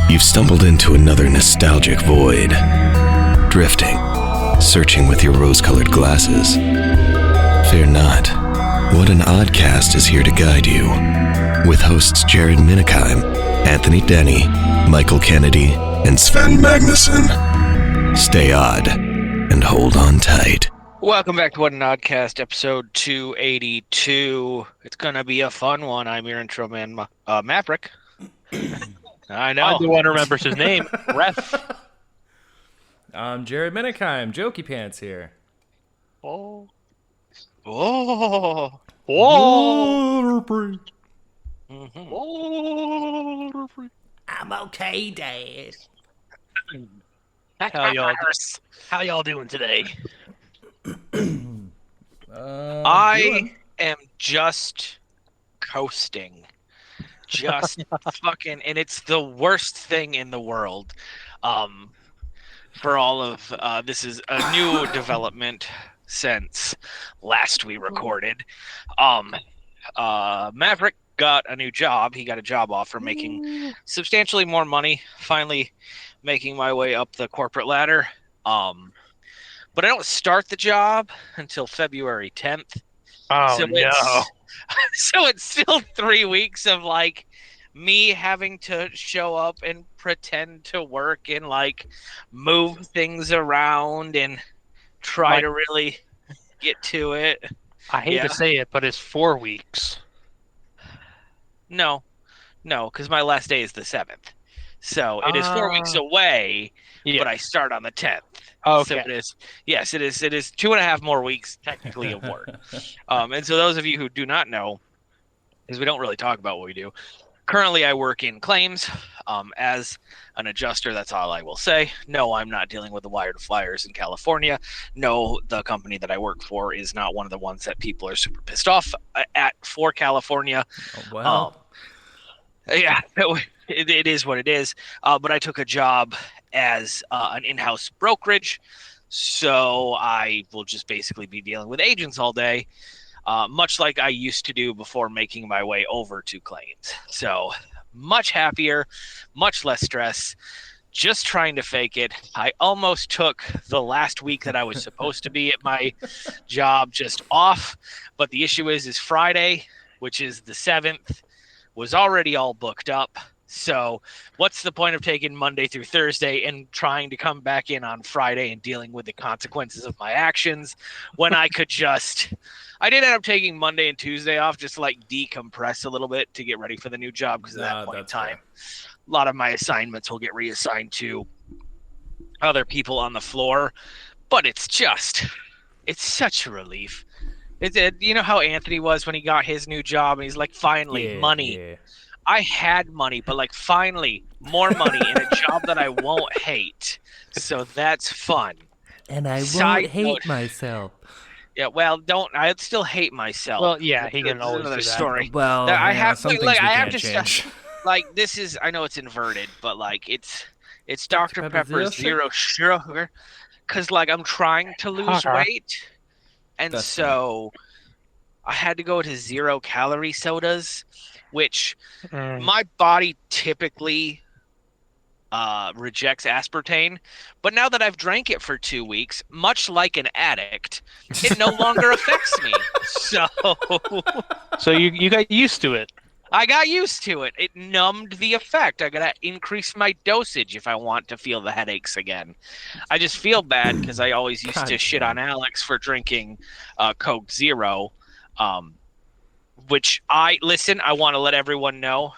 You've stumbled into another nostalgic void. Drifting, searching with your rose-colored glasses. Fear not. What an Oddcast is here to guide you. With hosts Jared Minikheim, Anthony Denny, Michael Kennedy, and Sven Magnuson. Stay odd and hold on tight. Welcome back to What an Oddcast, episode 282. It's going to be a fun one. I'm your intro man, Maverick. I know. I'm the one who remembers his name. Ref. I'm Jared Minikheim, Jokey Pants here. Oh. Oh. Whoa. Mm-hmm. I'm okay, Dad. How y'all doing today? I am just coasting. Just fucking, and it's the worst thing in the world. For all of this is a new development since last we recorded. Maverick got a new job. He got a job offer making substantially more money. Finally making my way up the corporate ladder. But I don't start the job until February 10th. Oh, so no. So it's still 3 weeks of, like, me having to show up and pretend to work and, like, move things around and try to really get to it. I hate to say it, but it's 4 weeks. No, because my last day is the 7th. So it is 4 weeks away, but I start on the 10th. Okay. So it is. Yes, it is 2.5 more weeks technically of work. And so those of you who do not know, because we don't really talk about what we do. Currently, I work in claims as an adjuster. That's all I will say. No, I'm not dealing with the wired flyers in California. No, the company that I work for is not one of the ones that people are super pissed off at for California. Oh, well. Yeah, it is what it is. But I took a job as an in-house brokerage, so I will just basically be dealing with agents all day, much like I used to do before making my way over to claims. So much happier, much less stress, just trying to fake it. I almost took the last week that I was supposed to be at my job just off, but the issue is Friday, which is the 7th, was already all booked up. So what's the point of taking Monday through Thursday and trying to come back in on Friday and dealing with the consequences of my actions when I could just... I did end up taking Monday and Tuesday off just to, like, decompress a little bit to get ready for the new job, because at that point in time, a lot of my assignments will get reassigned to other people on the floor. But it's such a relief. You know how Anthony was when he got his new job and he's like, finally, money. Yeah. I had money, but, like, finally, more money in a job that I won't hate. So that's fun. And I won't hate myself. Yeah, well, I'd still hate myself. Well, yeah, he can always another do that. story. Well, I have some to, things like, we I have can't to change. like, this is, I know it's inverted, but, like, it's Dr. Pepper zero sugar, because, like, I'm trying to lose weight, and so I had to go to 0-calorie sodas, which my body typically rejects aspartame, but now that I've drank it for 2 weeks, much like an addict, it no longer affects me. So you got used to it. I got used to it. It numbed the effect. I gotta increase my dosage if I want to feel the headaches again. I just feel bad because I always used to shit on Alex for drinking Coke Zero. Which I want to let everyone know,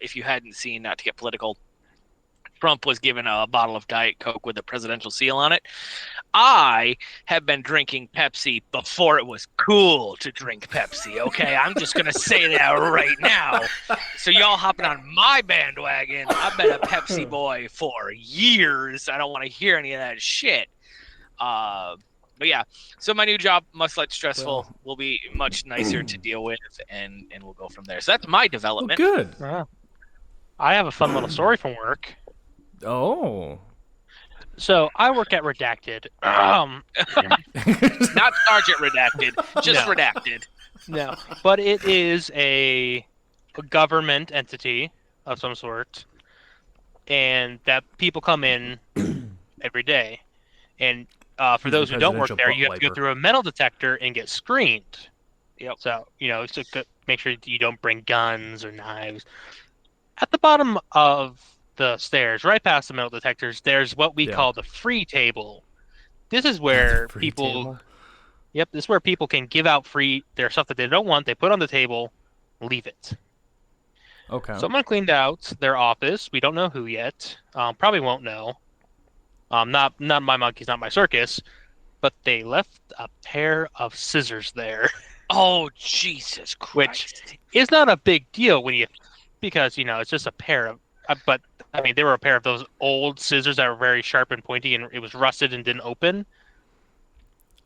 if you hadn't seen, not to get political, Trump was given a bottle of Diet Coke with a presidential seal on it. I have been drinking Pepsi before it was cool to drink Pepsi, okay? I'm just going to say that right now. So y'all hopping on my bandwagon. I've been a Pepsi boy for years. I don't want to hear any of that shit. But yeah, so my new job, much less stressful, will be much nicer to deal with, and we'll go from there. So that's my development. Well, good. I have a fun little story from work. Oh. So I work at Redacted. Not Sergeant Redacted, just Redacted. No, but it is a government entity of some sort. and that people come in every day. And for He's those the who don't work presidential there, butt you have to go wiper. through a metal detector and get screened. Yep. So, to make sure you don't bring guns or knives. At the bottom of the stairs, right past the metal detectors, there's what we Yeah. call the free table. This is The where free people, table? yep, this is where people can give out free their stuff that they don't want. They put on the table, leave it. Okay. Someone cleaned out their office. We don't know who yet. Probably won't know. Not my monkeys, not my circus. But they left a pair of scissors there, Oh, Jesus Christ. which is not a big deal because it's just a pair of. But I mean, they were a pair of those old scissors that were very sharp and pointy, and it was rusted and didn't open.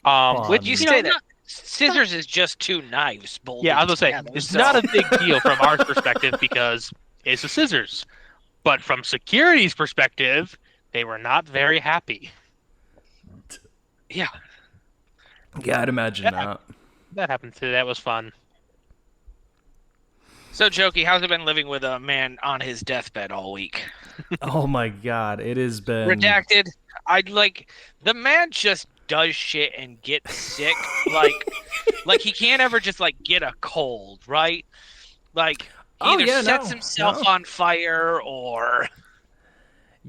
Would you You say know, that scissors is just two knives bolted Yeah, I was gonna say together, it's so- not a big deal from our perspective because it's the scissors, but from security's perspective, they were not very happy. Yeah. Yeah, I'd imagine that. That happened today. That was fun. So, Jokey, how's it been living with a man on his deathbed all week? Oh my god, it has been. Redacted. The man just does shit and gets sick. like he can't ever just get a cold, right? Like either sets himself on fire or.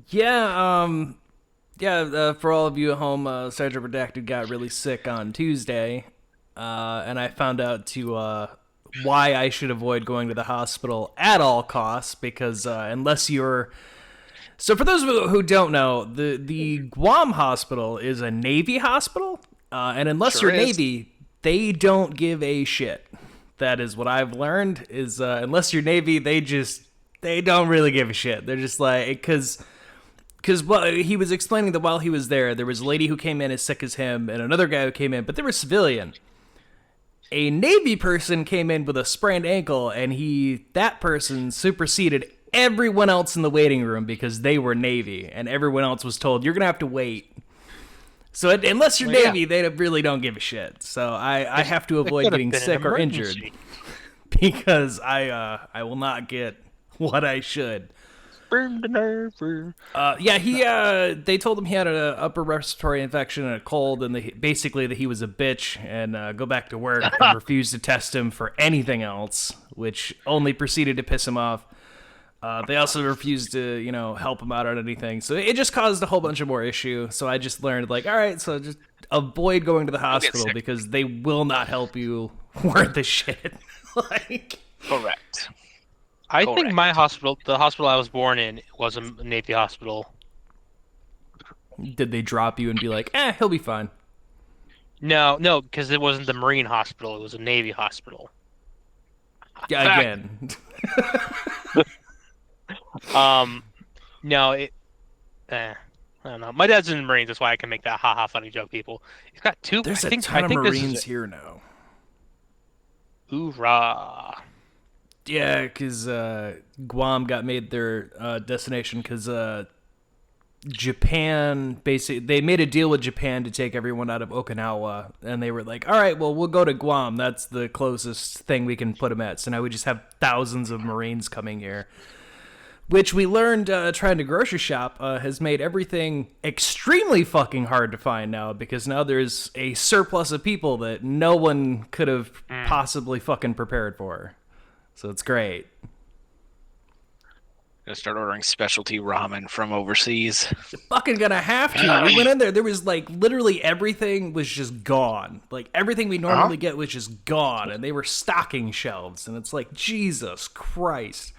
Yeah, for all of you at home, Sergeant Redacted got really sick on Tuesday, and I found out why I should avoid going to the hospital at all costs, because unless you're... So for those of you who don't know, the Guam hospital is a Navy hospital, and unless Sure you're is. Navy, they don't give a shit. That is what I've learned, is unless you're Navy, they don't really give a shit. They're just like... Because he was explaining that while he was there was a lady who came in as sick as him and another guy who came in, but they were civilian. A Navy person came in with a sprained ankle, and that person superseded everyone else in the waiting room because they were Navy, and everyone else was told, you're going to have to wait. So unless you're Navy, they really don't give a shit. So I have to avoid getting sick or injured because I will not get what I should. Burned the nerve. They told him he had an upper respiratory infection and a cold, and basically that he was a bitch and go back to work, and refused to test him for anything else, which only proceeded to piss him off. They also refused to, help him out on anything. So it just caused a whole bunch of more issue. So I just learned, all right, so just avoid going to the hospital because they will not help you worth the shit. Correct. I think my hospital, the hospital I was born in, was a Navy hospital. Did they drop you and be like, he'll be fine? No, because it wasn't the Marine hospital. It was a Navy hospital. Yeah, again. No, I don't know. My dad's in the Marines, that's why I can make that haha funny joke, people. He's got two. There's I think a ton of this is Marines it. here now. Hoorah. Yeah, because Guam got made their destination because Japan, basically, they made a deal with Japan to take everyone out of Okinawa, and they were like, all right, well, we'll go to Guam. That's the closest thing we can put them at. So now we just have thousands of Marines coming here, which we learned trying to grocery shop has made everything extremely fucking hard to find now, because now there's a surplus of people that no one could have possibly fucking prepared for. So it's great. Gonna start ordering specialty ramen from overseas. Fucking gonna have to. We went in there was literally everything was just gone. Everything we normally get was just gone, and they were stocking shelves, and it's like, Jesus Christ.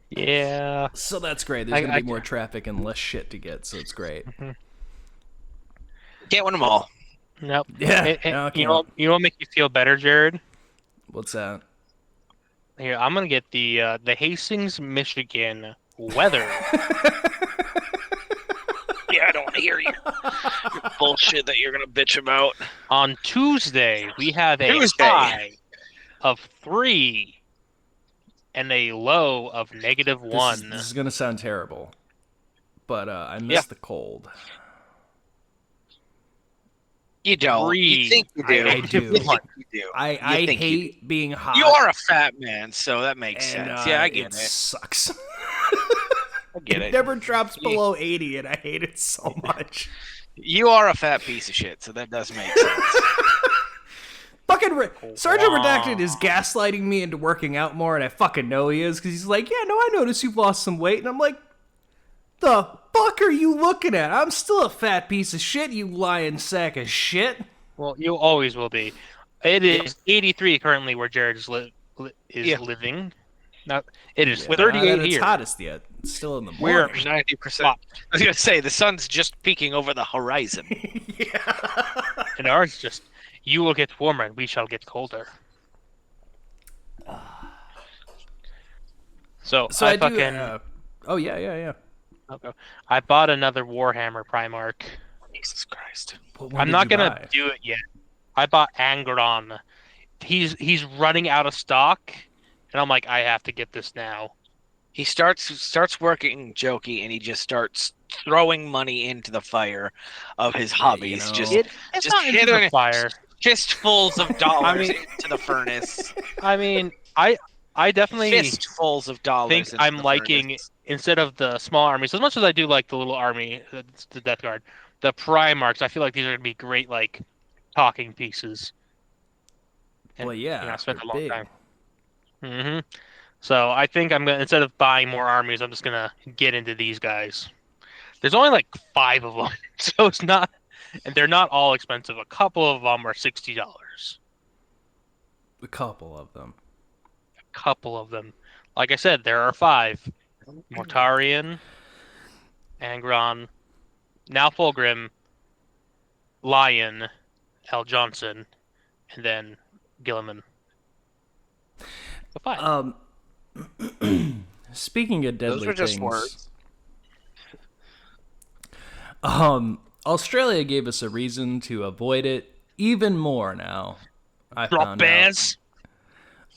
Yeah. So that's great. There's gonna be more traffic and less shit to get, so it's great. Can't win them all. Nope. Yeah. You know what make you feel better, Jared? What's that? Here, I'm gonna get the Hastings, Michigan weather. Yeah, I don't want to hear you. Your bullshit that you're gonna bitch about. On Tuesday, we have a Tuesday. high of 3 and a low of -1. This is gonna sound terrible, but I miss the cold. You don't. You think you do. I do. You think you do. I hate being hot. You are a fat man, so that makes and, sense. Yeah, I get it. it. Sucks. I get it. Never drops below 80, and I hate it so much. You are a fat piece of shit, so that does make sense. Fucking Sergeant Redacted is gaslighting me into working out more, and I fucking know he is, because he's like, yeah, no, I noticed you've lost some weight, and I'm like, the fuck are you looking at? I'm still a fat piece of shit, you lying sack of shit. Well, you always will be. It is 83 currently where Jared is living. Now, it is 38 not at here. its hottest yet. It's still in the We're morning. 90%. I was gonna say the sun's just peeking over the horizon. Yeah. And ours just, you will get warmer and we shall get colder. So I fucking... oh, yeah. Okay. I bought another Warhammer Primarch. Jesus Christ. I'm not gonna do it yet. I bought Angron. He's running out of stock, and I'm like, I have to get this now. He starts working jokey, and he just starts throwing money into the fire of his hobbies. It's not into the fire. Fistfuls of dollars into the furnace. I mean, I definitely fistfuls of dollars. Think I'm liking furnace. Instead of the small armies, as much as I do like the little army, the Death Guard, the Primarchs. I feel like these are gonna be great, like talking pieces. And, well, yeah, I spent a long big. time. Mm-hmm. So I think I'm gonna, instead of buying more armies, I'm just gonna get into these guys. There's only like 5 of them, so it's not, and they're not all expensive. A couple of them are $60. A couple of them. Couple of them. Like I said, there are 5. Mortarion, Angron, now Fulgrim, Lion, L. Johnson, and then Gilliman. So 5. Speaking of deadly Those were just things, words. Australia gave us a reason to avoid it even more now. I Drop found bands.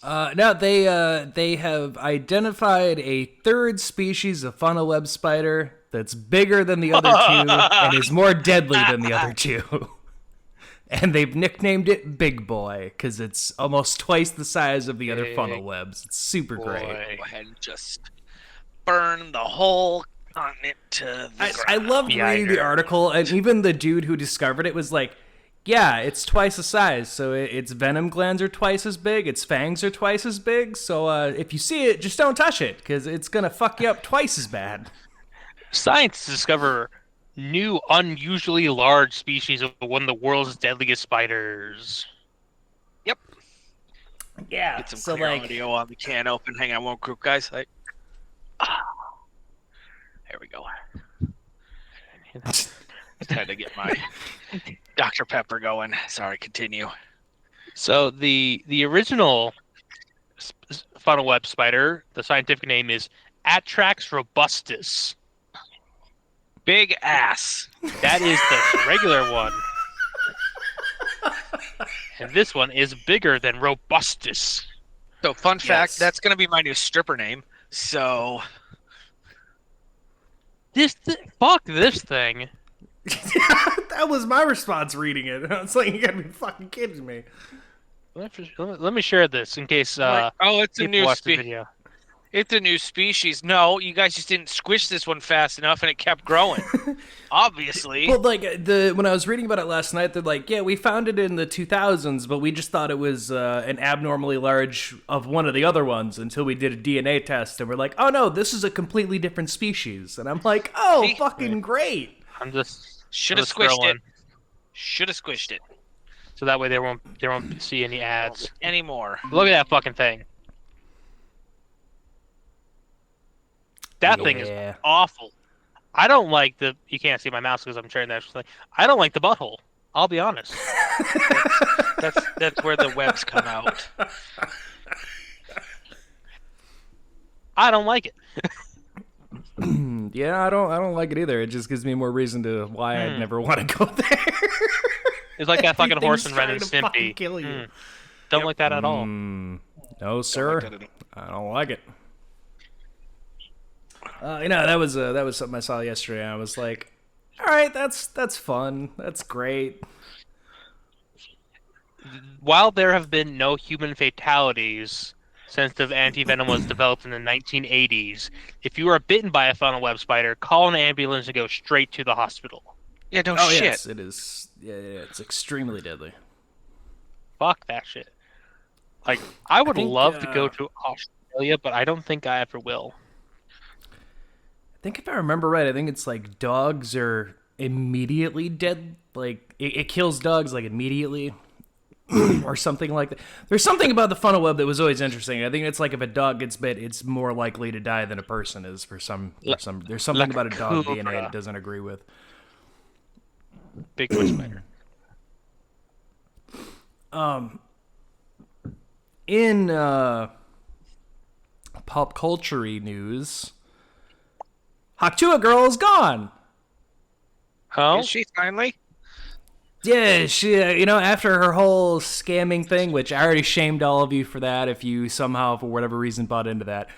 No, they have identified a third species of funnel web spider that's bigger than the other 2 and is more deadly than the other 2. And they've nicknamed it Big Boy because it's almost twice the size of the other funnel webs. It's super great. Go ahead and just burn the whole continent to the ground. I loved reading the article, and even the dude who discovered it was like, yeah, it's twice the size, so its venom glands are twice as big, its fangs are twice as big, so if you see it, just don't touch it, because it's going to fuck you up twice as bad. Scientists discover new, unusually large species of one of the world's deadliest spiders. Yep. Yeah, Get some clear audio on the can open. Hang on one group, guys. There we go. Just had to get my Dr. Pepper going. Sorry, continue. So the original funnel web spider, the scientific name is Atrax robustus. Big ass. That is the regular one. And this one is bigger than robustus. So fun fact, that's going to be my new stripper name. So fuck this thing. That was my response reading it. I was like, you gotta be fucking kidding me. Let me share this in case it's a new video. It's a new species. No, you guys just didn't squish this one fast enough, and it kept growing. Obviously. Well, like when I was reading about it last night, they're like, yeah, we found it in the 2000s, but we just thought it was an abnormally large of one of the other ones until we did a DNA test, and we're like, oh no, this is a completely different species. And I'm like, oh, fucking great. I'm just should have squished it. Should have squished it. So that way they won't see any ads anymore. Look at that fucking thing. That thing is awful. I don't like you can't see my mouse because I'm sharing that thing. I don't like the butthole. I'll be honest. That's where the webs come out. I don't like it. Yeah, I don't like it either. It just gives me more reason to why I'd never want to go there. It's like that fucking horse and Ren and Stimpy. Kill you. Don't like that at all. No, sir. I don't like it. That was something I saw yesterday. I was like, all right, that's fun. That's great. while there have been no human fatalities since the antivenom was developed in the 1980s, if you are bitten by a funnel web spider, call an ambulance and go straight to the hospital. Yeah, no Oh shit. yes, it is. Yeah, it's extremely deadly. Fuck that shit. Like, I would think, love to go to Australia, but I don't think I ever will. I think if I remember right, I think it's like dogs are immediately dead. Like it kills dogs like immediately, or something like that. There's something about the funnel web that was always interesting. I think it's like if a dog gets bit, it's more likely to die than a person is for some. There's something like about a dog cobra. DNA that doesn't agree with. Bigfoot spider. In pop culture news, Haktua Girl is gone. Oh? Is she finally? Yeah, she, after her whole scamming thing, which I already shamed all of you for that if you somehow, for whatever reason, bought into that.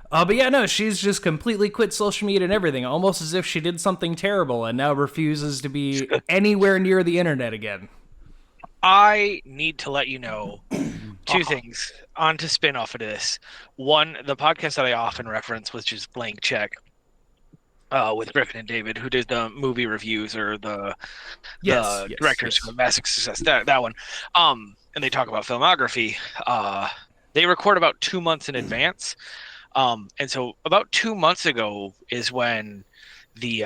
But yeah, no, she's just completely quit social media and everything, almost as if she did something terrible and now refuses to be anywhere near the internet again. I need to let you know two things on to spin off of this. One, the podcast that I often reference, which is Blank Check, with Griffin and David, who did the movie reviews or the directors of Massive Success, that one. And they talk about filmography. They record about 2 months in advance. And so about 2 months ago is when the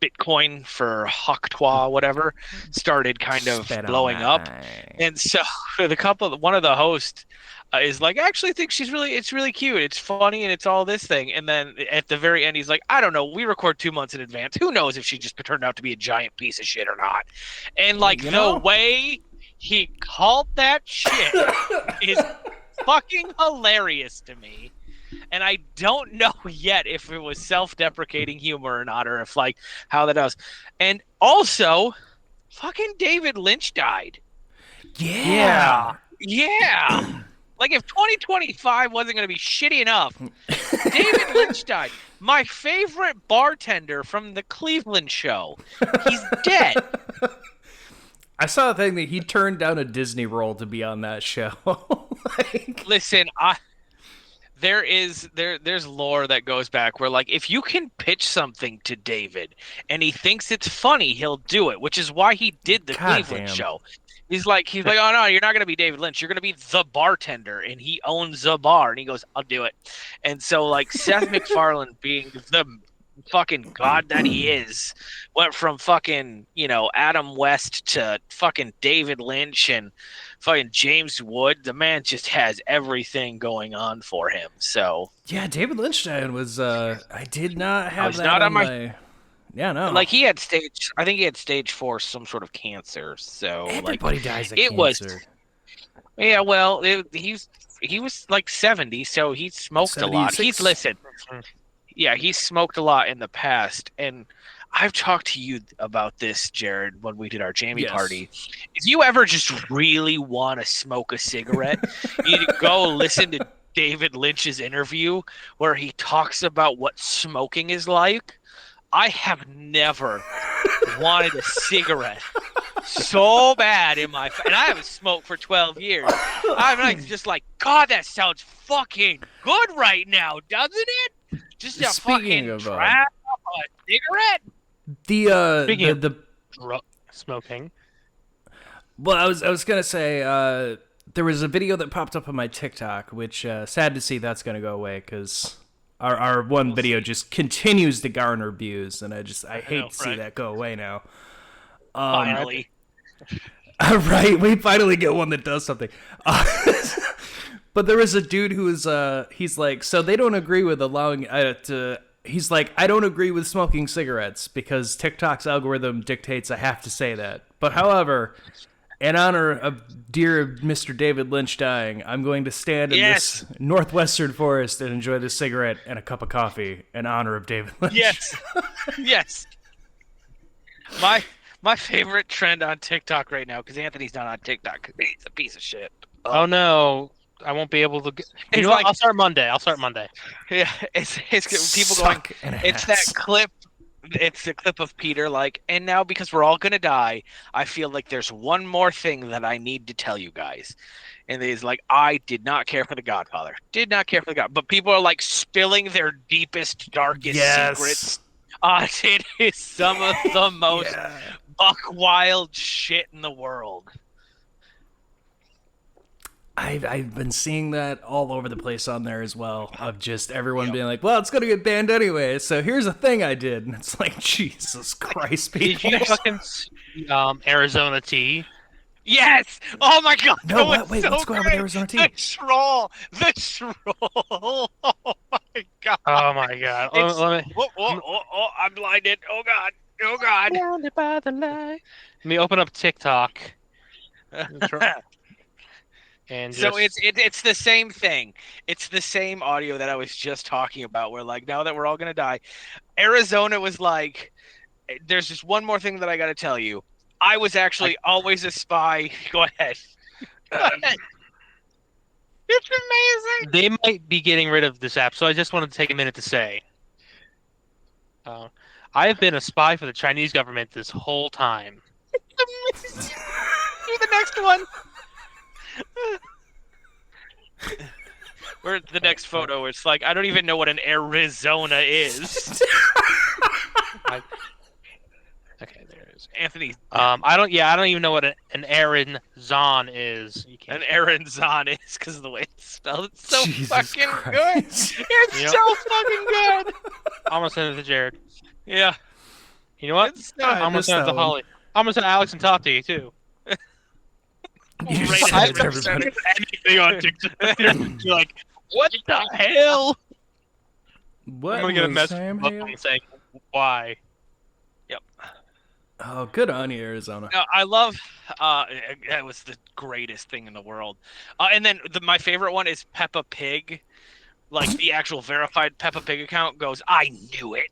Bitcoin for Haktua, whatever, started kind of blowing up. And so one of the hosts is like, I actually think it's really cute. It's funny and it's all this thing. And then at the very end, he's like, I don't know. We record 2 months in advance. Who knows if she just turned out to be a giant piece of shit or not? And like the way he called that shit is fucking hilarious to me. And I don't know yet if it was self-deprecating humor or not, or if like how that does. And also, fucking David Lynch died. Yeah. Like if 2025 wasn't going to be shitty enough, David Lynch died. My favorite bartender from the Cleveland show. He's dead. I saw a thing that he turned down a Disney role to be on that show. Listen, there's lore that goes back where like if you can pitch something to David and he thinks it's funny, he'll do it, which is why he did the Cleveland show. He's like, oh no, you're not gonna be David Lynch, you're gonna be the bartender, and he owns a bar, and he goes, I'll do it. And so like Seth MacFarlane being the fucking god that he is, went from fucking Adam West to fucking David Lynch and fucking James Wood. The man just has everything going on for him. So yeah, David Lynch was I did not have that not on my yeah, no. Like I think he had stage 4 some sort of cancer. So everybody dies of cancer. Yeah, well, he was like 70, so he smoked a lot. He's smoked a lot in the past, and I've talked to you about this, Jared, when we did our Jamie party. If you ever just really want to smoke a cigarette, you need to go listen to David Lynch's interview where he talks about what smoking is like. I have never wanted a cigarette so bad in my and I haven't smoked for 12 years. I'm like just like, God, that sounds fucking good right now, doesn't it? Just a fucking trap a cigarette. The smoking. Well, I was gonna say there was a video that popped up on my TikTok, which sad to see that's gonna go away because our one video just continues to garner views, and I hate to see that go away now. Finally. Right, we finally get one that does something. But there was a dude who was he's like, so they don't agree with allowing he's like, I don't agree with smoking cigarettes because TikTok's algorithm dictates I have to say that. But however, in honor of dear Mr. David Lynch dying, I'm going to stand in this northwestern forest and enjoy this cigarette and a cup of coffee in honor of David Lynch. Yes. My favorite trend on TikTok right now, because Anthony's not on TikTok because he's a piece of shit. Oh no, I won't be able to. I'll start Monday. Yeah, it's people going. It's that clip it's a clip of Peter like, and now because we're all gonna die, I feel like there's one more thing that I need to tell you guys. And he's like, I did not care for the Godfather. Did not care for the God. But people are like spilling their deepest, darkest secrets. It is some of the most buck wild shit in the world. I've been seeing that all over the place on there as well, of just everyone being like, well, it's going to get banned anyway, so here's a thing I did. And it's like, Jesus Christ, people. Did you fucking see Arizona Tea? Yes! Oh my god! No, wait, so what's going on with Arizona Tea? The troll! Oh my god! Oh my god! Let me, I'm blinded! Oh god! Oh god! Blinded by the light. Let me open up TikTok. And so just... it's the same thing. It's the same audio that I was just talking about. Where like now that we're all gonna die, Arizona was like, "There's just one more thing that I got to tell you. I was actually always a spy." Go ahead. It's amazing. They might be getting rid of this app, so I just wanted to take a minute to say, I have been a spy for the Chinese government this whole time. It's amazing. Do the next one. Or the next photo, it's like I don't even know what an Arizona is. Okay, there it is. Anthony. I don't even know what an Aaron Zahn is. An Aaron Zahn is because of the way it's spelled. It's so Jesus fucking Christ. good. It's so fucking good. I'm gonna send it to Jared. Yeah. You know what? I'm gonna send it to Holly. I'm gonna send Alex and Tati too. You Right, just I've sent it to everybody. Anything on TikTok. You're like, what the hell? What I'm gonna get a was message Sam from Hale? them saying why. Yep. Oh, good on you, Arizona. No, I love. That was the greatest thing in the world. And then my favorite one is Peppa Pig. Like the actual verified Peppa Pig account goes, I knew it.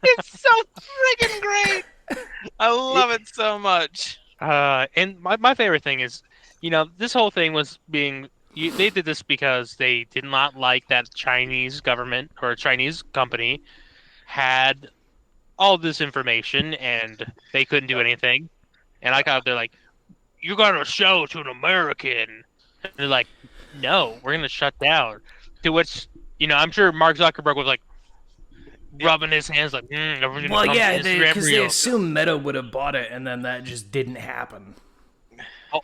It's so friggin' great. I love it so much. And my favorite thing is, this whole thing was being. They did this because they did not like that Chinese government or a Chinese company had all this information and they couldn't do anything. And I got they're like, "You got to show to an American." And they're like, "No, we're gonna shut down." To which, I'm sure Mark Zuckerberg was like rubbing his hands like, Well, yeah, because they assumed Meta would have bought it, and then that just didn't happen.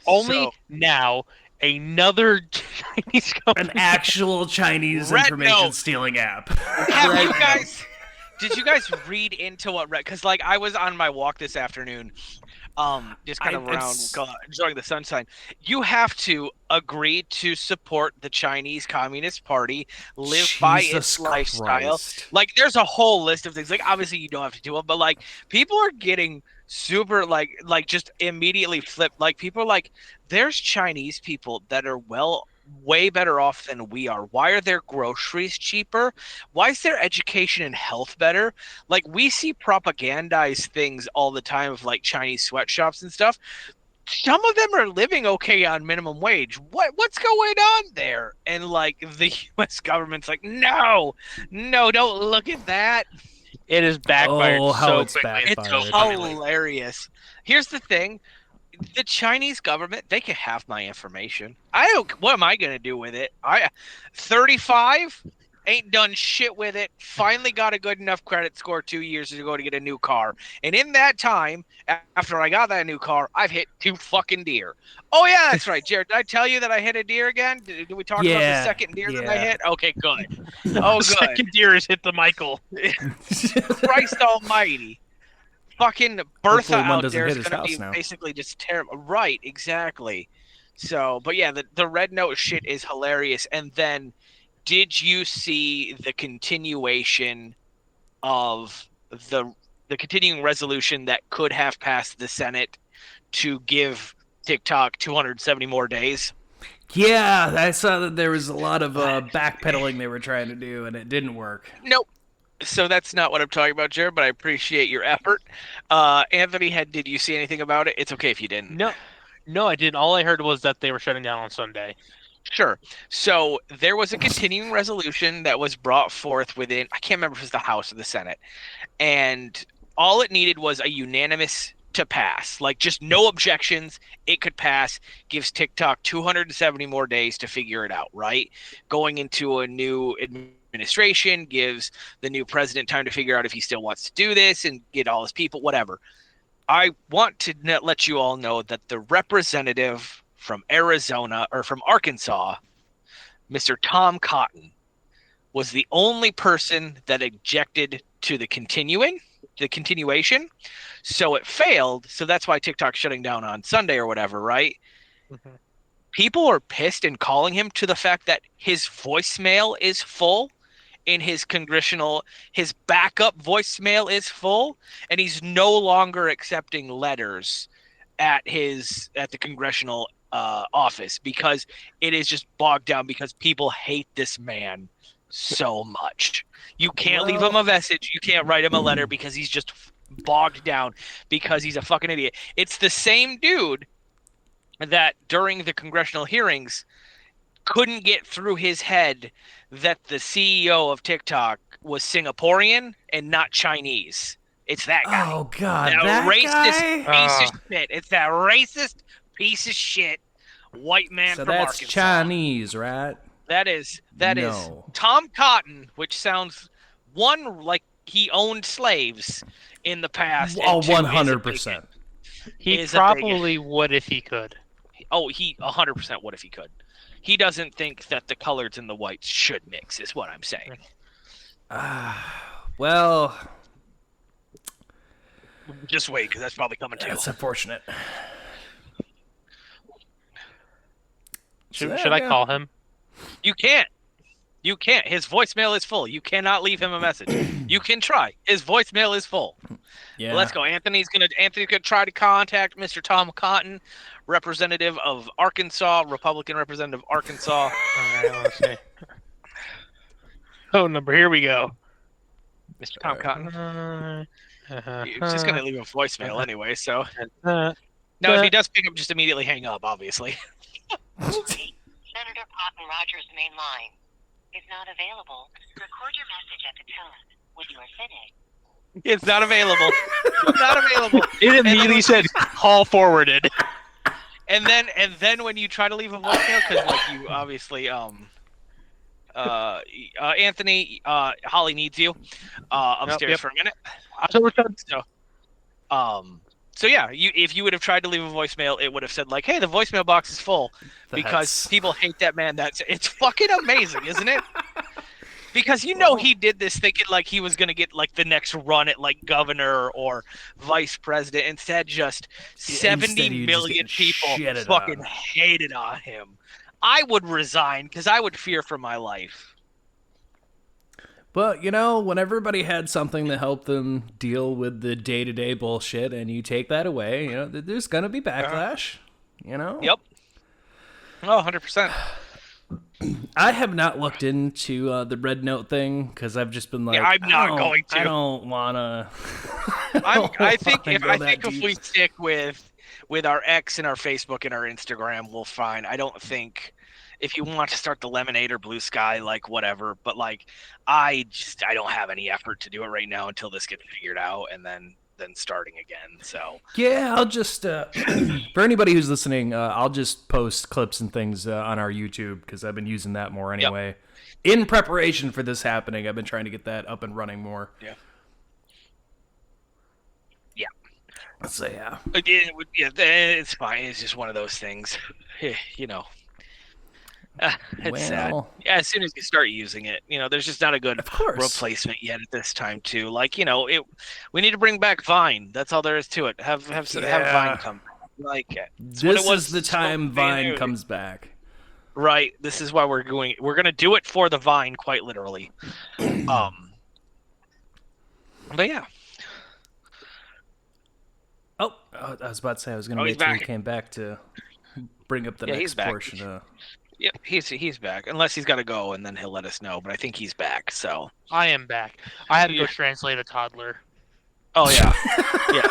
Only now another Chinese company, An actual Chinese information stealing app. Did you guys read into what because like I was on my walk this afternoon, just kind of around enjoying the sunshine. You have to agree to support the Chinese Communist Party, live by its lifestyle. Like there's a whole list of things. Like obviously you don't have to do them, but like people are getting super like just immediately flipped. Like people are like, there's Chinese people that are way better off than we are. Why are their groceries cheaper? Why is their education and health better? Like we see propagandized things all the time of like Chinese sweatshops and stuff. Some of them are living okay on minimum wage. What's going on there? And like the US government's like, no, don't look at that. It is backfired. Oh, how it's quickly. backfired. It's hilarious. Here's the thing. The Chinese government, they can have my information. What am I going to do with it? 35, ain't done shit with it. Finally got a good enough credit score 2 years ago to get a new car. And in that time, after I got that new car, I've hit 2 fucking deer. Oh, yeah, that's right. Jared, did I tell you that I hit a deer again? Did we talk about the second deer that I hit? Okay, good. Oh, good. Second deer has hit the Michael. Christ almighty. Fucking Bertha one out doesn't there is hit his going to be house now. basically just terrible. Right, exactly. So, but yeah, the Red Note shit is hilarious. And then, did you see the continuation of the continuing resolution that could have passed the Senate to give TikTok 270 more days? Yeah, I saw that there was a lot of backpedaling they were trying to do, and it didn't work. Nope. So that's not what I'm talking about, Jared, but I appreciate your effort. Anthony, did you see anything about it? It's okay if you didn't. No, I didn't. All I heard was that they were shutting down on Sunday. Sure. So there was a continuing resolution that was brought forth within, I can't remember if it was the House or the Senate, and all it needed was a unanimous to pass, like just no objections. It could pass. Gives TikTok 270 more days to figure it out. Right, going into a new administration gives the new president time to figure out if he still wants to do this and get all his people, whatever. I want to let you all know that the representative from Arizona or from Arkansas, Mr. Tom Cotton, was the only person that objected to the continuation. So it failed. So that's why TikTok's shutting down on Sunday or whatever, right? Mhm. People are pissed and calling him to the fact that his voicemail is full in his backup voicemail is full, and he's no longer accepting letters at the congressional office because it is just bogged down because people hate this man so much. You can't leave him a message. You can't write him a letter because he's just bogged down because he's a fucking idiot. It's the same dude that during the congressional hearings couldn't get through his head that the CEO of TikTok was Singaporean and not Chinese. It's that guy. Oh God, that racist guy? piece of shit. It's that racist piece of shit white man So from that's Arkansas. Chinese, right? That is No. Tom Cotton, which sounds one like he owned slaves in the past. Oh, and two, is a 100%. He is a bigot. probably would if he could. Oh, he 100% would if he could. He doesn't think that the colors and the whites should mix, is what I'm saying. Well, Just wait, because that's probably coming too. that's unfortunate. Should I call him? You can't. You can't. His voicemail is full. You cannot leave him a message. You can try. His voicemail is full. Yeah. Let's go. Anthony's gonna try to contact Mr. Tom Cotton, representative of Arkansas, Republican representative of Arkansas. All right, let's see. Phone number. Here we go. Mr. Tom Cotton. He's He's just gonna leave a voicemail anyway. So now, if he does pick up, just immediately hang up. Obviously. Senator Cotton Rogers' main line is not available. Record your message at the tone when you are finished. It's not available. It's not available. It immediately said call forwarded. And then when you try to leave a voicemail, because like you obviously Anthony, Holly needs you upstairs Yep. for a minute. So So yeah, if you would have tried to leave a voicemail, it would have said like, "Hey, the voicemail box is full," because That's- people hate that man. It's fucking amazing, isn't it? Because he did this thinking like he was gonna get like the next run at like governor or vice president. Instead, just 70 instead he was just million getting people shitted fucking on. hated on him. I would resign because I would fear for my life. But, when everybody had something to help them deal with the day-to-day bullshit and you take that away, there's going to be backlash, Yep. Oh, 100%. I have not looked into the red note thing because I've just been like, Yeah, I'm not going to. I don't want to. I think if we stick with our X and our Facebook and our Instagram, we'll find. I don't think if you want to start the Lemonade or Blue Sky, like whatever, but like I don't have any effort to do it right now until this gets figured out and then starting again. So Yeah, I'll just for anybody who's listening, I'll just post clips and things on our YouTube because I've been using that more anyway. In preparation for this happening, I've been trying to get that up and running more. Yeah. So yeah. It's fine. It's just one of those things, It's sad. Well, Yeah, as soon as you start using it, there's just not a good of course. replacement yet at this time too. Like, we need to bring back Vine. That's all there is to it. Have Vine come back. Like it's what This it was is the time Vine comes back. Right. This is why we're gonna do it for the Vine, quite literally. But yeah. Oh, I was about to say I was going to Oh, wait he's till he back. came back to bring up the Yeah, he's next back. portion. Yep, he's back. Unless he's got to go, and then he'll let us know. But I think he's back. So. I am back. I had to go Yeah. translate a toddler. Oh yeah, yeah.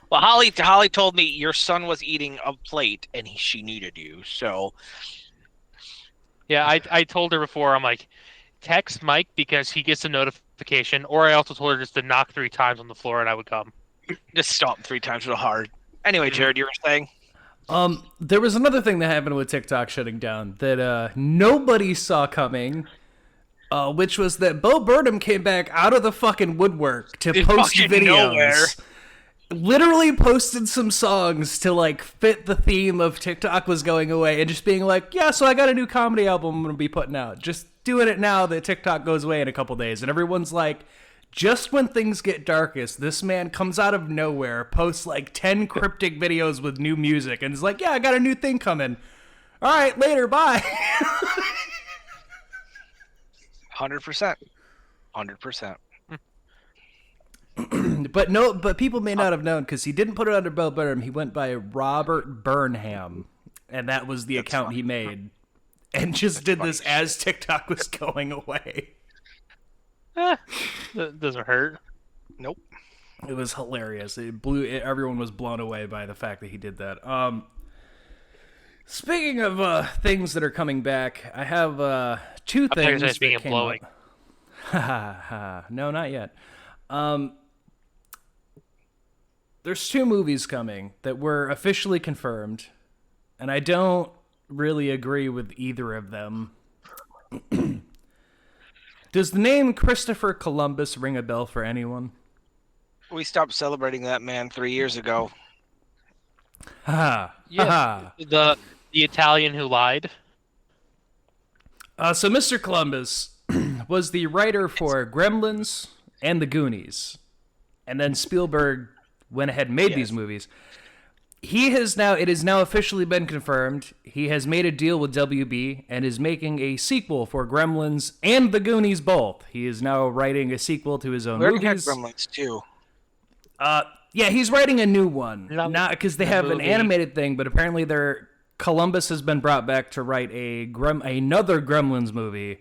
Well, Holly told me your son was eating a plate and she needed you. So Yeah, I told her before, I'm like, text Mike because he gets a notification, or I also told her just to knock 3 times on the floor and I would come. Just stomp 3 times real hard. Anyway, Mhm. Jared, you were saying? There was another thing that happened with TikTok shutting down that nobody saw coming, which was that Bo Burnham came back out of the fucking woodwork to In post fucking videos. nowhere. Literally posted some songs to like fit the theme of TikTok was going away and just being like, yeah, so I got a new comedy album I'm gonna be putting out. Just doing it now that TikTok goes away in a couple days. And everyone's like, just when things get darkest, this man comes out of nowhere, posts like 10 cryptic videos with new music, and is like, yeah, I got a new thing coming. All right, later, bye. 100%. 100%. But people may not have known because he didn't put it under Bo Burnham. He went by Robert Burnham, and that was the account funny. he made, and just did this as TikTok was going away. That doesn't hurt. Nope. It was hilarious. Everyone was blown away by the fact that he did that. Speaking of things that are coming back, I have two I thought you were things saying that speaking of came blowing. up. Ha ha ha. No, not yet. There's 2 movies coming that were officially confirmed, and I don't really agree with either of them. Does the name Christopher Columbus ring a bell for anyone? We stopped celebrating that man 3 years ago. Ha Yeah. ha. The Italian who lied. So Mr. Columbus was the writer for Gremlins and The Goonies, and then Spielberg went ahead and made these movies. It has now officially been confirmed. He has made a deal with WB and is making a sequel for Gremlins and The Goonies both. He is now writing a sequel to his own We already had movies. Gremlins too. Yeah, he's writing a new one. Love Not because they the have an movie. animated thing, but apparently Columbus has been brought back to write another Gremlins movie.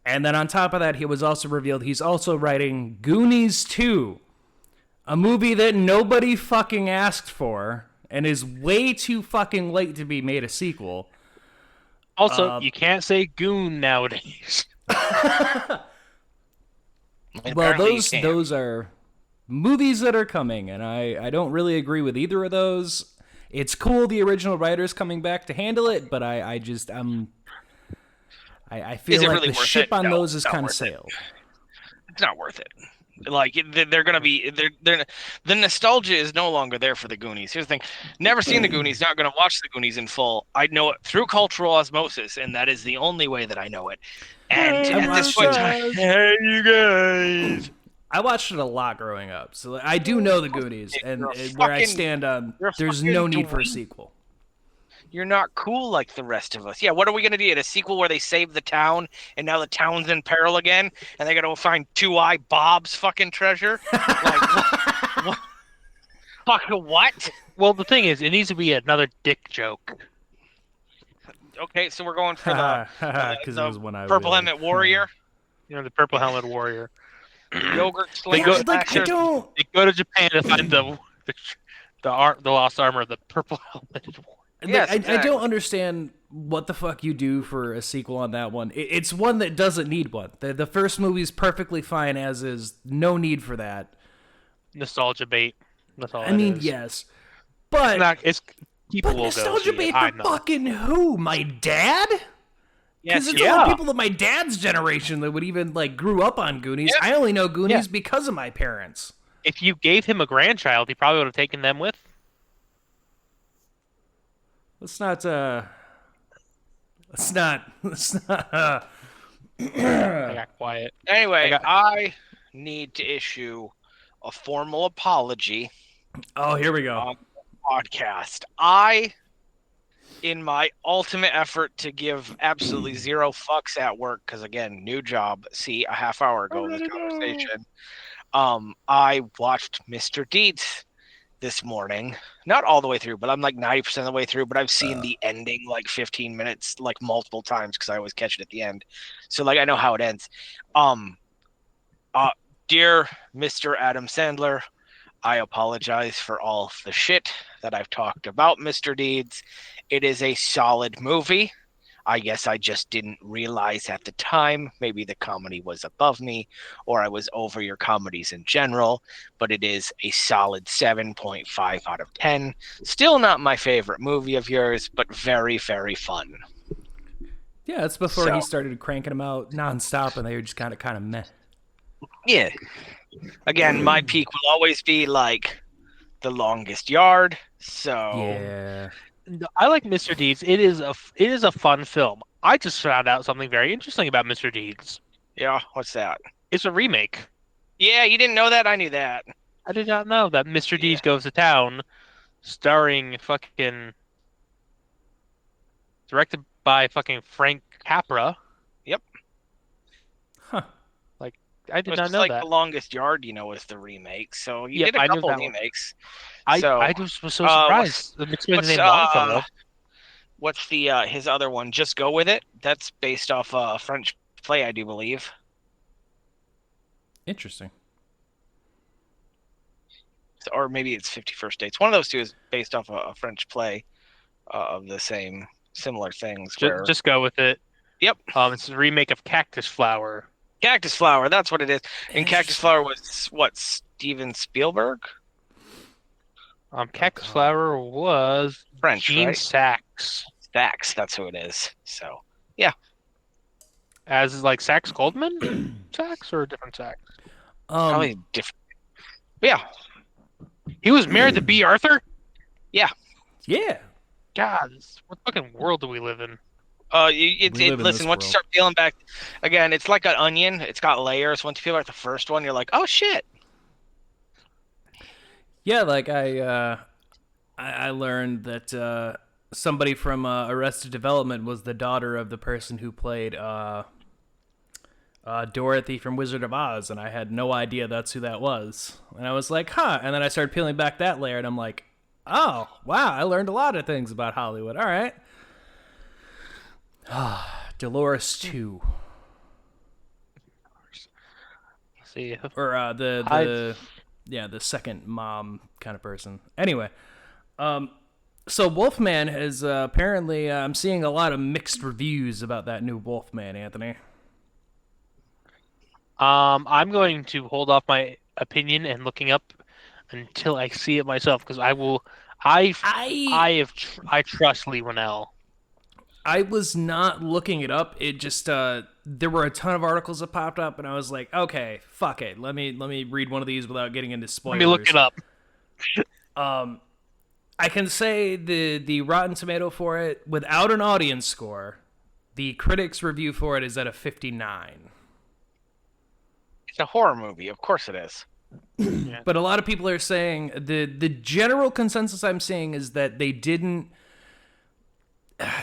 And then on top of that, he was also revealed he's also writing Goonies 2, a movie that nobody fucking asked for and is way too fucking late to be made a sequel. Also, you can't say goon nowadays. Well, Apparently you can't. those are movies that are coming, and I don't really agree with either of those. It's cool the original writer's coming back to handle it, but I feel Is like it really the worth ship it? on No, those is not kind of worth it. sailed. It's not worth it. Like they're gonna be they're the nostalgia is no longer there for the Goonies. Here's the thing: never seen the Goonies, not gonna watch the Goonies in full. I know it through cultural osmosis, and that is the only way that I know it. And Hey, at this point, in time, hey you guys, I watched it a lot growing up, so I do know the Goonies, and You're a where I fucking- stand on, you're a there's fucking no need for a dweeb. sequel. you're not cool like the rest of us. Yeah, what are we gonna do? A sequel where they save the town, and now the town's in peril again, and they gotta find Two-Eye Bob's fucking treasure? Like what? Fucking what? Well, the thing is, it needs to be another dick joke. Okay, so we're going for the Because the it was when I Purple really- Helmet Warrior, You know, the Purple Helmet Warrior. Yogurt They Slinger go- Like, I Slasher. don't. They go to Japan to find the lost armor of the Purple Helmet Warrior. Yes, I exactly. don't understand what the fuck you do for a sequel on that one. It's one that doesn't need one. The first movie's perfectly fine as is. No need for that. Nostalgia bait. That's all. I that mean, is. yes, but People but will go see nostalgia it. bait I for know. fucking who? My dad? Because it's all people of my dad's generation that would even like grew up on Goonies. Yeah. I only know Goonies Yeah. because of my parents. If you gave him a grandchild, he probably would have taken them with. Let's not. I got quiet. Anyway, I got- I need to issue a formal apology Oh, here we go. on the podcast. I, in my ultimate effort to give absolutely zero fucks at work, because again, new job. See, a half hour ago in this conversation, I watched Mr. Deeds this morning. Not all the way through, but I'm like 90% of the way through. But I've seen the ending like 15 minutes, like multiple times, because I always catch it at the end. So like I know how it ends. Dear Mr. Adam Sandler, I apologize for all the shit that I've talked about Mr. Deeds. It is a solid movie. I guess I just didn't realize at the time. Maybe the comedy was above me, or I was over your comedies in general. But it is a solid 7.5 out of 10. Still not my favorite movie of yours, but very, very fun. Yeah, that's before So- he started cranking them out nonstop, and they were just kind of meh. Yeah. Again, my peak will always be like The Longest Yard. So Yeah. No, I like Mr. Deeds. It is a fun film. I just found out something very interesting about Mr. Deeds. yeah, what's that? It's a remake. Yeah, you didn't know that? I knew that. I did not know that Mr. Deeds Yeah. Goes to Town, starring fucking directed by fucking Frank Capra. Yep. Huh. Like I It did was not just know like that. The Longest Yard, was the remake. So you Yep, did I a knew couple that one. remakes. I So, just was so what's- surprised. The mixed his what's name Longfellow. what's the his other one? Just Go With It. That's based off a French play, I do believe. Interesting. Or maybe it's 51st Dates. One of those two is based off a French play of the same similar things. Where Just go with it. Yep. It's a remake of Cactus Flower. Cactus Flower, that's what it is. And Cactus Interesting. Flower was what, Steven Spielberg? Cactus Flower was French, Gene right? Sachs Dax, that's who it is. So as like Sax Goldman, Sax or a different Sax. probably different. But yeah, He was married to B. Arthur. yeah. God, what fucking world do we live in? We live in listen, this once you world. start peeling back, again, it's like an onion. It's got layers. Once you peel back the first one, you're like, oh shit. Yeah, like I learned that somebody from Arrested Development was the daughter of the person who played Dorothy from Wizard of Oz, and I had no idea that's who that was. And I was like, huh. And then I started peeling back that layer, and I'm like, oh, wow, I learned a lot of things about Hollywood. All right. Dolores 2. See, Or the second mom kind of person. Anyway, so Wolfman has apparently I'm seeing a lot of mixed reviews about that new Wolfman, Anthony. I'm going to hold off my opinion and looking up until I see it myself because I will. I trust Lee Winnell. I was not looking it up. It just there were a ton of articles that popped up, and I was like, okay, fuck it. Let me read one of these without getting into spoilers. Let me look it up. I can say the Rotten Tomato for it without an audience score. The critics' review for it is at a 59. It's a horror movie. Of course it is. But a lot of people are saying the general consensus I'm seeing is that they didn't.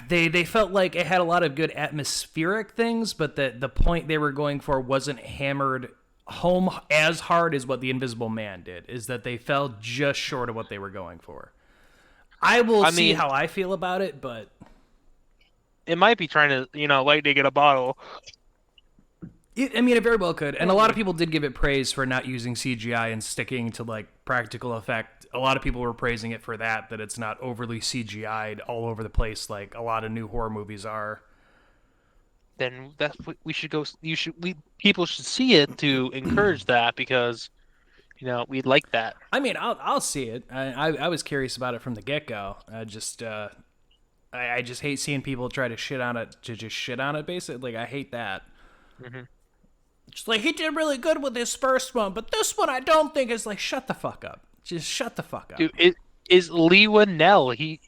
They felt like it had a lot of good atmospheric things, but that the point they were going for wasn't hammered home as hard as what The Invisible Man did. Is that they fell just short of what they were going for. I see mean, how I feel about it, but It might be trying to, lightning in a bottle. it very well could. And a lot of people did give it praise for not using CGI and sticking to like practical effect. A lot of people were praising it for that it's not overly CGI'd all over the place like a lot of new horror movies are. Then that's what we should go. People should see it to encourage that because, we'd like that. I mean, I'll see it. I was curious about it from the get-go. I just hate seeing people try to shit on it to just shit on it, basically. Like, I hate that. Mhm. Just like, he did really good with his first one, but this one I don't think is like, shut the fuck up. Just shut the fuck up. Dude, it is Lee Winnell.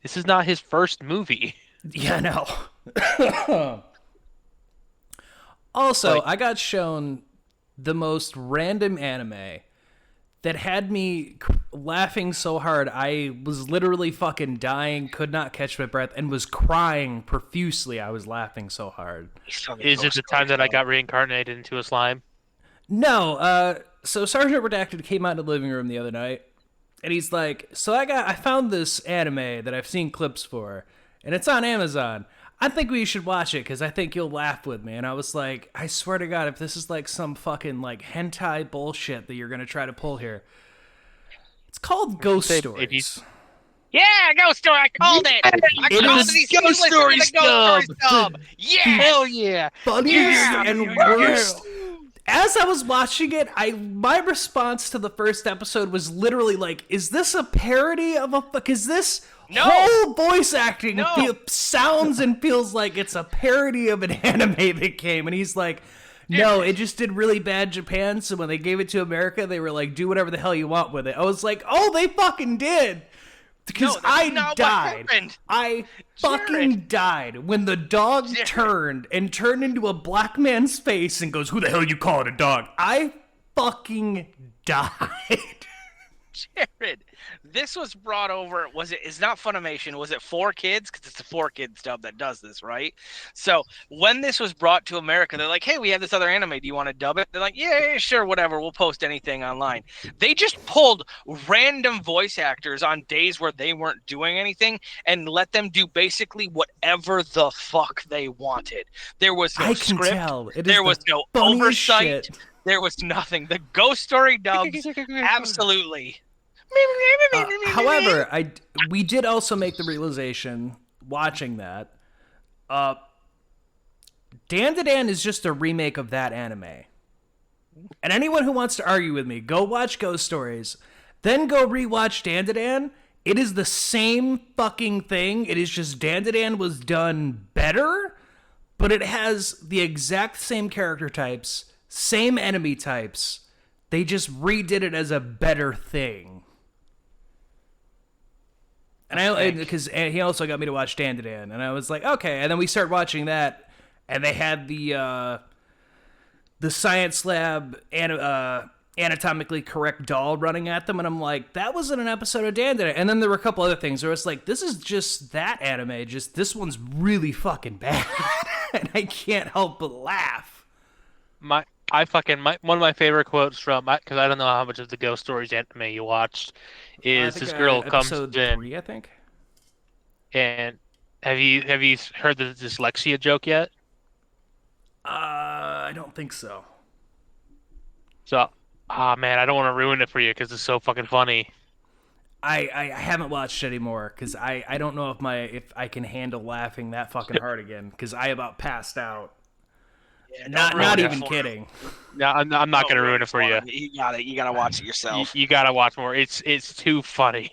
This is not his first movie. Yeah, no. Also, I got shown the most random anime that had me laughing so hard I was literally fucking dying, could not catch my breath, and was crying profusely. I was laughing so hard. Is it the time that I got reincarnated into a slime? No, so Sergeant Redacted came out in the living room the other night, and he's like, so I found this anime that I've seen clips for, and it's on Amazon. I think we should watch it because I think you'll laugh with me. And I was like, I swear to God, if this is like some fucking like hentai bullshit that you're gonna try to pull here, it's called Ghost Stories. Yeah, Ghost Story. I called it. I called is it. He's Ghost listening to Story the Ghost Story stub. stub. Yeah. Hell yeah! Funniest Yeah. and Yeah. worst. As I was watching it, my response to the first episode was literally like, "Is this a parody of a? Is this No. whole voice acting No. sounds and feels like it's a parody of an anime that came?" And he's like, "No, it just did really bad Japan. So when they gave it to America, they were like, do whatever the hell you want with it." I was like, "Oh, they fucking did." Because No, that's not what died. happened. I fucking died when the dog turned into a black man's face and goes, "Who the hell you call it a dog?" I fucking died. Jared, this was brought over. It's not Funimation. Was it 4Kids? Because it's the 4Kids dub that does this, right? So when this was brought to America, they're like, "Hey, we have this other anime. Do you want to dub it?" They're like, "Yeah, sure, whatever. We'll post anything online." They just pulled random voice actors on days where they weren't doing anything and let them do basically whatever the fuck they wanted. There was no I can script. tell. It is There the was no funniest oversight. shit. There was nothing. The Ghost Story dubs, absolutely. However, we did also make the realization watching that Dan Dan is just a remake of that anime. And anyone who wants to argue with me, go watch Ghost Stories, then go rewatch Dan Dan. It is the same fucking thing. It is just Dan Dan was done better, but it has the exact same character types, same enemy types. They just redid it as a better thing. And because he also got me to watch Dan Dan, and I was like, okay. And then we started watching that, and they had the science lab anatomically correct doll running at them, and I'm like, that wasn't an episode of Dan Dan. And then there were a couple other things where it's like, this is just that anime, just this one's really fucking bad, and I can't help but laugh. One of my favorite quotes from, because I don't know how much of the Ghost Stories anime you watched, is this girl comes episode in 3, I think. and have you heard the dyslexia joke yet? I don't think so. So, man, I don't want to ruin it for you because it's so fucking funny. I haven't watched anymore because I don't know if I can handle laughing that fucking hard again because I about passed out. Yeah, Not even kidding. No, I'm not gonna ruin it for you. You gotta watch it yourself. You gotta watch more. It's too funny.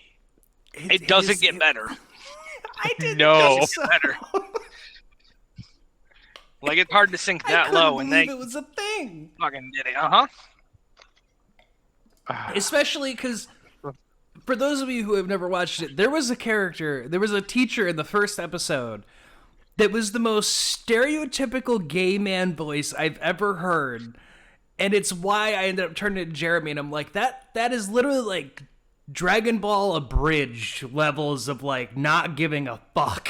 It doesn't get better. I didn't No. think so. Better. Like, it's hard to sink I that couldn't low, and believe they it was a thing. fucking did it. Uh huh. Especially because, for those of you who have never watched it, there was a teacher in the first episode that was the most stereotypical gay man voice I've ever heard. And it's why I ended up turning it to Jeremy, and I'm like, that is literally like Dragon Ball abridged levels of like not giving a fuck.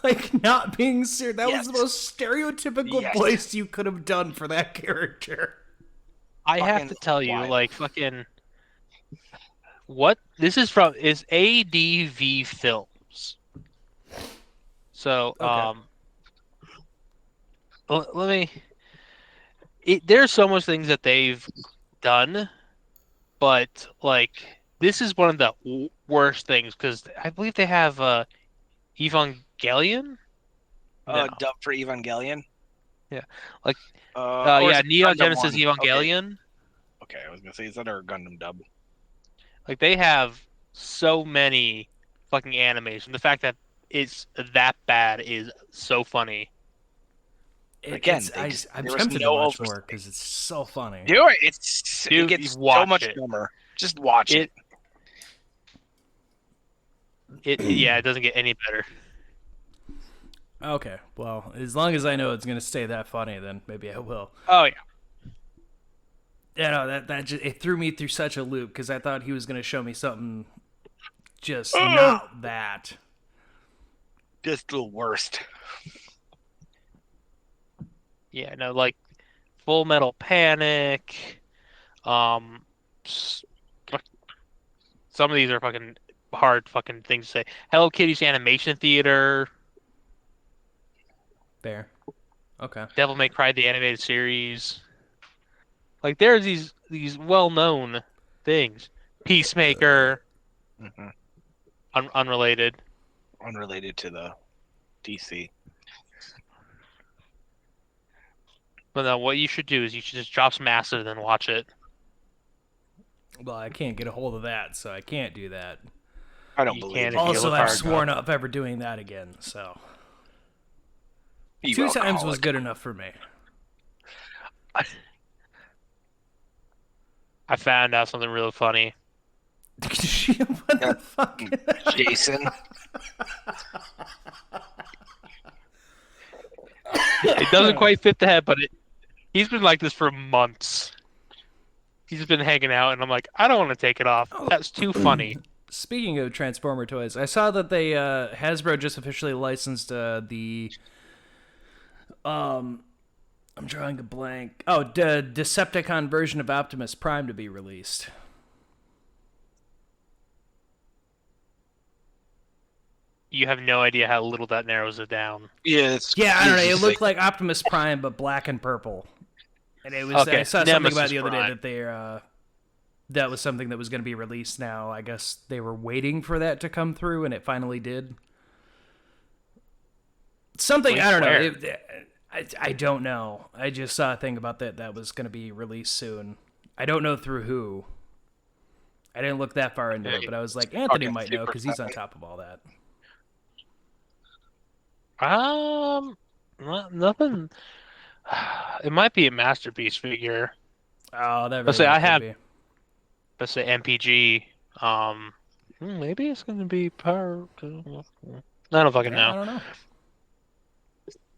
like not being serious. That was the most stereotypical voice you could have done for that character. I have to tell you, like, fucking, what this is from is ADV Films. So, Okay. let me. There's so much things that they've done, but like this is one of the worst things because I believe they have Evangelion. Dubbed for Evangelion. Yeah, like or is it Neon Gundam Genesis 1? Evangelion. Okay, I was gonna say, is that our Gundam dub? Like they have so many fucking animes, and the fact that it's that bad is so funny. Again, I'm there was tempted no to watch oversight. more because it's so funny. Do it. It gets so watch much it. dumber. Just watch it. It doesn't get any better. Okay, well, as long as I know it's gonna stay that funny, then maybe I will. Oh yeah. Yeah, no, that just, it threw me through such a loop because I thought he was gonna show me something just not that. Just the worst. Yeah, no, like Full Metal Panic. Some of these are fucking hard fucking things to say. Hello Kitty's Animation Theater. Fair. Okay. Devil May Cry the animated series. Like there's these well-known things. Peacemaker. Mhm. Unrelated. Unrelated to the DC. But no, what you should do is you should just drop some acid and then watch it. Well, I can't get a hold of that, so I can't do that. I don't You believe can you. if you Also, look I've hard sworn off ever doing that again, so. You 2 times was alcoholic. good enough for me. I found out something really funny. what the fuck? Jason. It doesn't quite fit the head, but he's been like this for months. He's been hanging out, and I'm like, I don't want to take it off. That's too funny. Speaking of Transformer toys, I saw that they Hasbro just officially licensed the I'm drawing a blank. Oh, the Decepticon version of Optimus Prime to be released. You have no idea how little that narrows it down. Yeah, it's Yeah, I don't know. It looked like Optimus Prime but black and purple. And it was Okay, I saw something Nemesis about the other day Prime. that they that was something that was going to be released now. I guess they were waiting for that to come through, and it finally did. Something, Wait, I don't where? know. I don't know. I just saw a thing about that was going to be released soon. I don't know through who. I didn't look that far into it, but I was like, Anthony Fucking might know Super because he's on 7. top of all that. Nothing. It might be a masterpiece figure. Oh, that Let's really say I could have- be. Let's say MPG. Maybe it's gonna be power. I don't fucking Yeah, I know. don't know.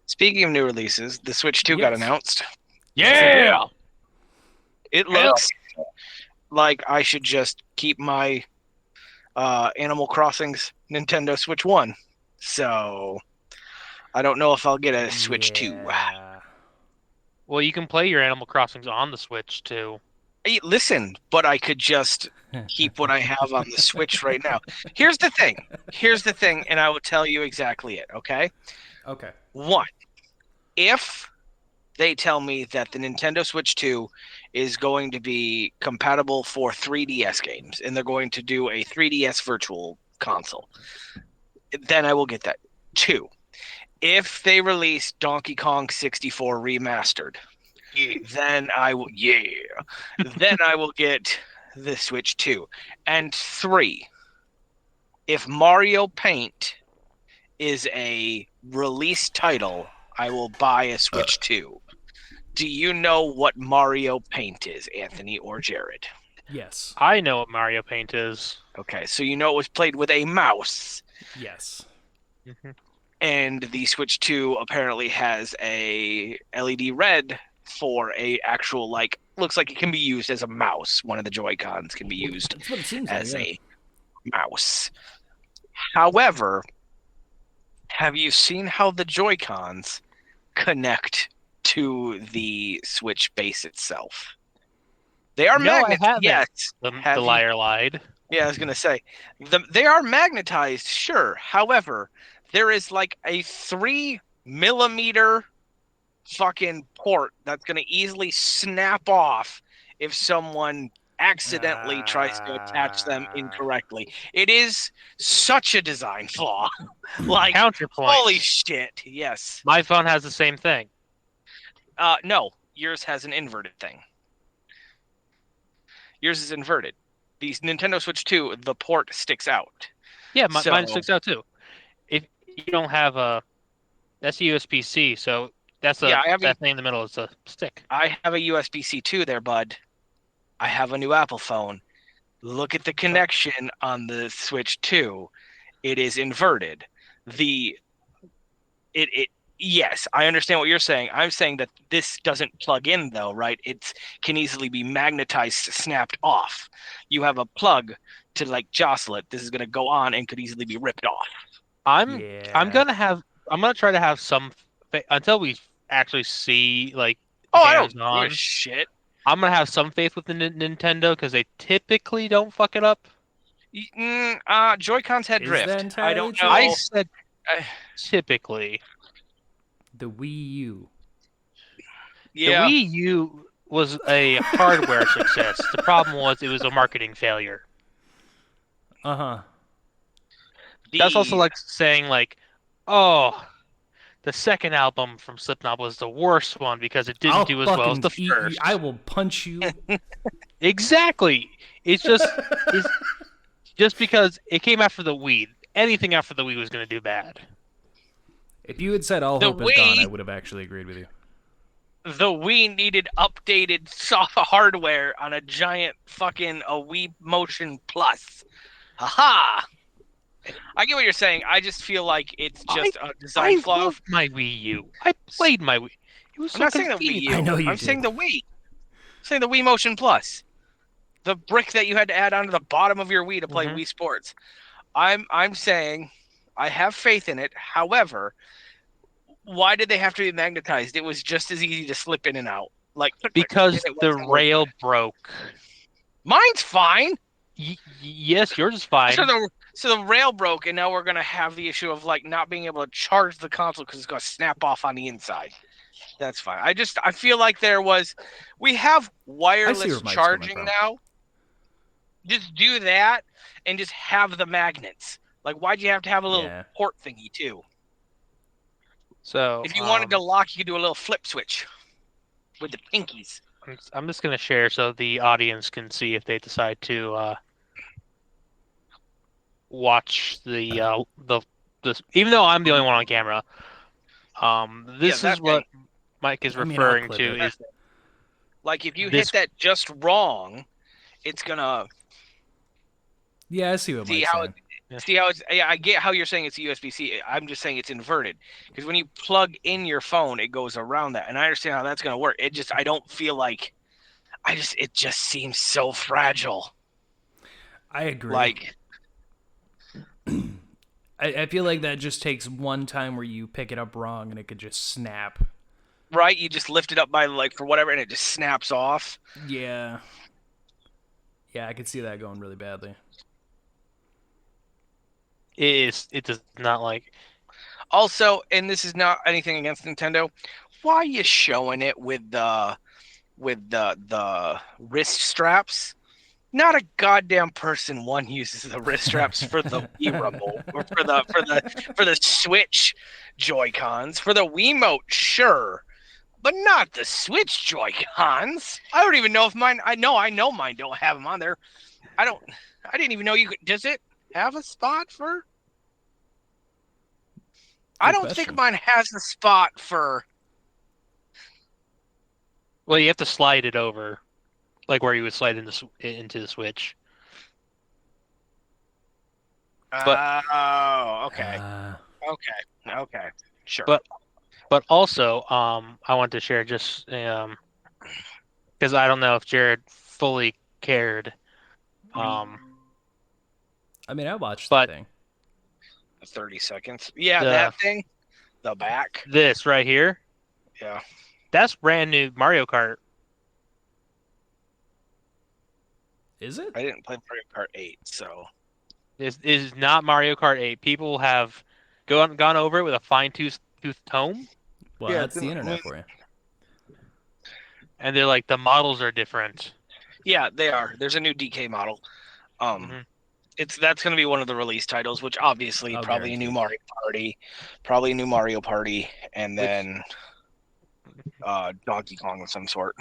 Speaking of new releases, the Switch 2 got Yes. announced. Yeah. It looks like I should just keep my Animal Crossing's Nintendo Switch 1. So I don't know if I'll get a Switch 2. Yeah. Well, you can play your Animal Crossings on the Switch too. Hey, listen, but I could just keep what I have on the Switch right now. Here's the thing, and I will tell you exactly it, okay? Okay. One, if they tell me that the Nintendo Switch 2 is going to be compatible for 3DS games, and they're going to do a 3DS virtual console, then I will get that. 2, if they release Donkey Kong 64 remastered, then I will then I will get the Switch 2. And 3, if Mario Paint is a release title, I will buy a Switch 2. Do you know what Mario Paint is, Anthony or Jared? Yes. I know what Mario Paint is. Okay, so you know it was played with a mouse. Yes. And the Switch 2 apparently has a LED red for a actual, like, looks like it can be used as a mouse. One of the Joy-Cons can be used That's what it seems as like. a mouse. However, have you seen how the Joy-Cons connect to the Switch base itself? They are No, I magnets. haven't. Yes. The Have you- liar lied. Yeah, I was gonna say they are magnetized, sure. However, there is like a 3 millimeter fucking port that's gonna easily snap off if someone accidentally tries to attach them incorrectly. It is such a design flaw. Like, Counterpoint. holy shit! Yes. My phone has the same thing. No, yours has an inverted thing. Yours is inverted. The Nintendo Switch 2, the port sticks out. Yeah, mine So- sticks out too. If you don't have that's a USB-C, so that's Yeah, I have that thing in the middle is a stick. I have a USB-C 2 there, bud. I have a new Apple phone. Look at the connection on the Switch 2. It is inverted. Yes, I understand what you're saying. I'm saying that this doesn't plug in though, right? It can easily be magnetized, snapped off. You have a plug to like jostle it. This is going to go on and could easily be ripped off. I'm Yeah. gonna try to have some until we actually see like Oh, I don't give hands-on. a shit. I'm gonna have some faith with the Nintendo because they typically don't fuck it up. Joy-Cons had Is drift. that I entirely don't true? know. I said I- typically. The Wii U. Yeah. The Wii U was a hardware success. The problem was it was a marketing failure. Uh-huh. That's also like saying like, oh, the second album from Slipknot was the worst one because it didn't I'll do as well as fucking the eat you. first. I will punch you. Exactly. It's just because it came after the Wii. Anything after the Wii was going to do bad. If you had said all The hope is gone, I Wii- would have actually agreed with you. the Wii needed updated soft hardware on a giant fucking a Wii Motion Plus. Haha! I get what you're saying. I just feel like it's just a design I flaw. loved my Wii U. I played my Wii. It was I'm so not saying the Wii convenient. U. I know you I'm did. saying the Wii. I'm saying the Wii Motion Plus. The brick that you had to add onto the bottom of your Wii to play Mhm. Wii Sports. I'm saying I have faith in it. However, why did they have to be magnetized? It was just as easy to slip in and out. Like click, click, Because and it the wasn't working. rail broke. Mine's fine. Yes, yours is fine. So the rail broke, and now we're gonna have the issue of like not being able to charge the console because it's gonna snap off on the inside. That's fine. I feel like we have wireless where Mike's coming charging from. now. Just do that and just have the magnets. Like, why'd you have to have a little Yeah. port thingy too? So If you wanted to lock, you could do a little flip switch with the pinkies. I'm just going to share so the audience can see if they decide to watch the even though I'm the only one on camera. This that is what thing. Mike is I mean, I'll referring clip to it. is Like, if you This- hit that just wrong, it's gonna Yeah, I see what see Mike's how saying. see how it's. Yeah, I get how you're saying it's USB-C. I'm just saying it's inverted because when you plug in your phone, it goes around that, and I understand how that's gonna work. I don't feel like. It just seems so fragile. I agree. Like, I feel like that just takes one time where you pick it up wrong and it could just snap. right? You just lift it up by like for whatever, and it just snaps off. Yeah. Yeah, I could see that going really badly. it does not like Also, and this is not anything against Nintendo, why are you showing it with the wrist straps? Not a goddamn person uses the wrist straps for the Wii remote or for the Switch Joy-Cons. For the Wiimote, sure, but not the Switch Joy-Cons. I don't even know if mine. I know mine don't have them on there. I didn't even know you could. Does it have a spot for? I don't think question. mine has a spot for. well, you have to slide it over, like where you would slide into the Switch. But- Oh, okay. Uh, Okay. Sure. But also, I want to share just because I don't know if Jared fully cared. I mean, I watched But- the thing. 30 seconds. Yeah, The- that thing. The back. This right here, Yeah. that's brand new Mario Kart. Is it? I didn't play Mario Kart 8, so. This is not Mario Kart 8. People have gone over it with a fine-tooth comb, Well, Yeah, that's the it's- internet for you. and they're like the models are different. Yeah, they are. There's a new DK model. Mhm. That's going to be one of the release titles, which obviously I'll probably a guarantee. new Mario Party, and then Donkey Kong of some sort.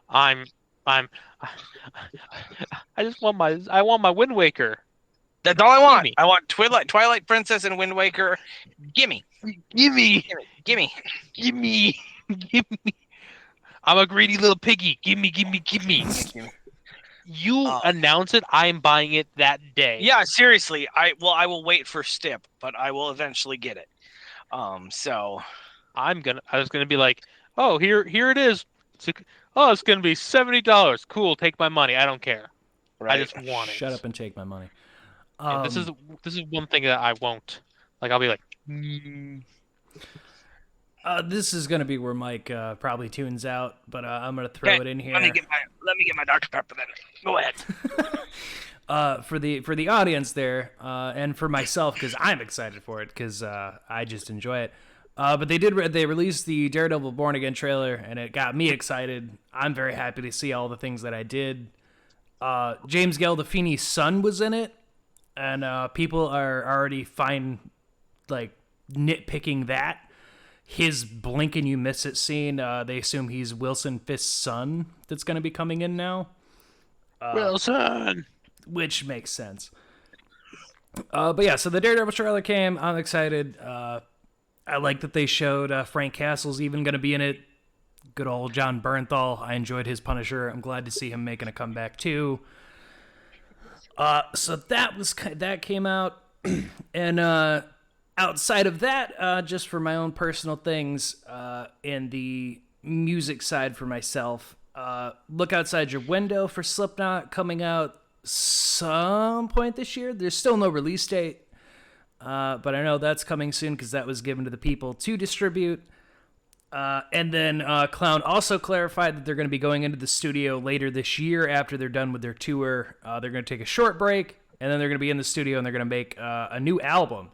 I'm I just want my Wind Waker. That's all I want. Gimme. I want Twilight Princess and Wind Waker. Gimme. Gimme. Gimme. I'm a greedy little piggy. Gimme. You announce it, I'm buying it that day. Yeah, seriously. I will wait for Stip, but I will eventually get it. So I was gonna be like, oh, here it is. It's gonna be $70. Cool, take my money. I don't care. right. I just want it. Shut up and take my money. Yeah, this is one thing that I won't. Like, I'll be like, This is gonna be where Mike probably tunes out, but I'm gonna throw Okay, it in here. Let me get my Dr. Pepper then. Go ahead. For the audience there, and for myself, because I'm excited for it, because I just enjoy it. But they released the Daredevil Born Again trailer, and it got me excited. I'm very happy to see all the things that I did. James Gandolfini's son was in it, and people are already nitpicking that. His blink and you miss it scene, they assume he's Wilson Fisk's son that's going to be coming in now. Wilson! Which makes sense. But yeah, so the Daredevil trailer came. I'm excited. I like that they showed Frank Castle's even going to be in it. Good old John Bernthal. I enjoyed his Punisher. I'm glad to see him making a comeback too. So that came out, and outside of that, just for my own personal things, and the music side for myself, look outside your window for Slipknot coming out some point this year. There's still no release date, but I know that's coming soon because that was given to the people to distribute. And then Clown also clarified that they're going to be going into the studio later this year after they're done with their tour. They're going to take a short break, and then they're going to be in the studio and they're going to make a new album.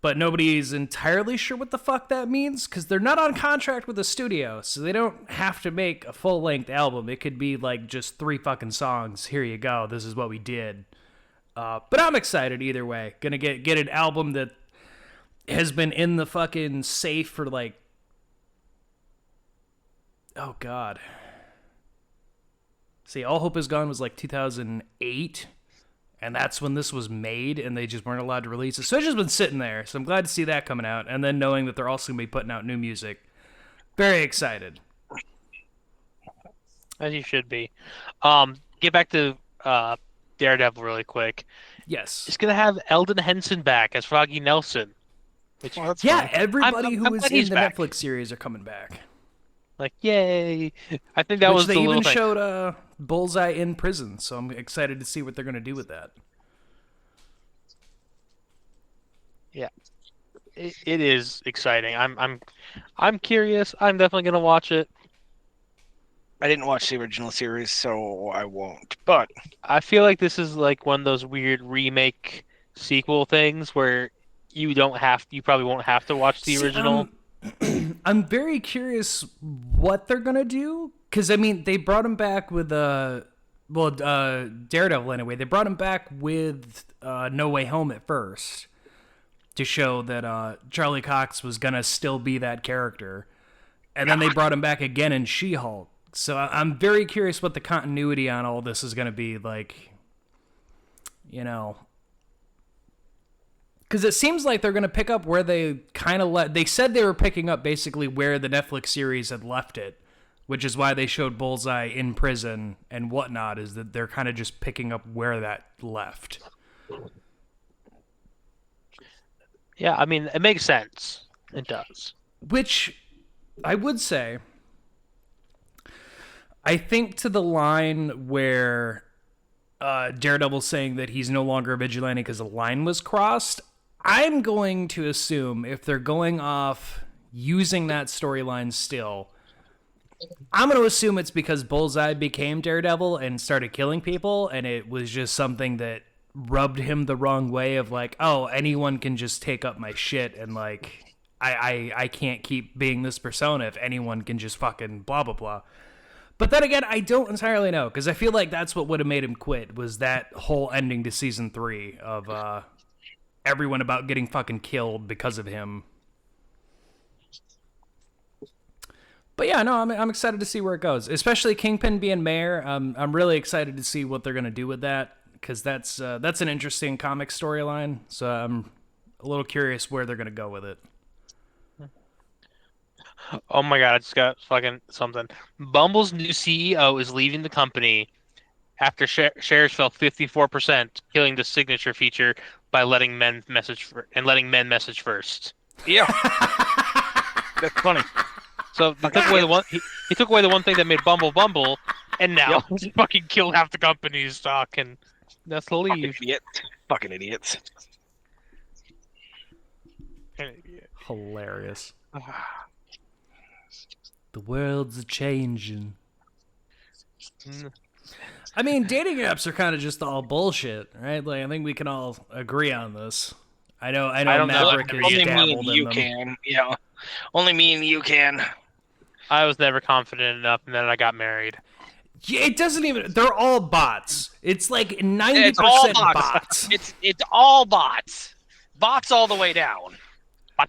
But nobody's entirely sure what the fuck that means because they're not on contract with the studio, so they don't have to make a full-length album. It could be like just 3 fucking songs. Here you go. This is what we did. But I'm excited either way. Gonna get an album that has been in the fucking safe for like, oh god. See, All Hope Is Gone was like 2008. And that's when this was made, and they just weren't allowed to release it. So it's just been sitting there. So I'm glad to see that coming out. And then knowing that they're also going to be putting out new music. Very excited. As you should be. Get back to Daredevil really quick. Yes. It's going to have Eldon Henson back as Froggy Nelson. Which, Well, that's Yeah, fine. everybody who I'm was glad in he's the back. Netflix series are coming back. like, yay. I think that Which was they the even little thing. showed Bullseye in prison. So I'm excited to see what they're going to do with that. Yeah. It is exciting. I'm curious. I'm definitely going to watch it. I didn't watch the original series, so I won't. But I feel like this is like one of those weird remake sequel things where you probably won't have to watch the See, original. I'm very curious what they're gonna do because I mean they brought him back with Daredevil anyway. They brought him back with No Way Home at first to show that Charlie Cox was gonna still be that character, and then they brought him back again in She-Hulk. So I'm very curious what the continuity on all this is gonna be like. You know. Because it seems like they're going to pick up where they kind of they said they were picking up basically where the Netflix series had left it, which is why they showed Bullseye in prison and whatnot, is that they're kind of just picking up where that left. Yeah, I mean, it makes sense. It does. Which I would say, I think to the line where Daredevil's saying that he's no longer a vigilante because the line was crossed, I'm going to assume if they're going off using that storyline still, I'm going to assume it's because Bullseye became Daredevil and started killing people, and it was just something that rubbed him the wrong way of like, oh, anyone can just take up my shit, and like, I can't keep being this persona if anyone can just fucking blah, blah, blah. But then again, I don't entirely know, because I feel like that's what would have made him quit, was that whole ending to season 3 of everyone about getting fucking killed because of him. But yeah, no, I'm excited to see where it goes, especially Kingpin being mayor. I'm really excited to see what they're gonna do with that, because that's an interesting comic storyline. So I'm a little curious where they're gonna go with it. Oh my god, I just got fucking something. Bumble's new CEO is leaving the company after shares fell 54%, killing the signature feature by letting men message first. yeah, that's funny. So they took away the one. He took away the one thing that made Bumble, and now he fucking killed half the company's stock, and that's the leave. Fucking idiots. Hilarious. The world's a changing. I mean, dating apps are kind of just all bullshit, right? Like, I think we can all agree on this. I know don't know. Maverick has Only me dabbled and in you them. can. Yeah, only me and you can. I was never confident enough, and then I got married. Yeah, it doesn't even. They're all bots. It's like 90% It's all bots. It's all bots. Bots all the way down.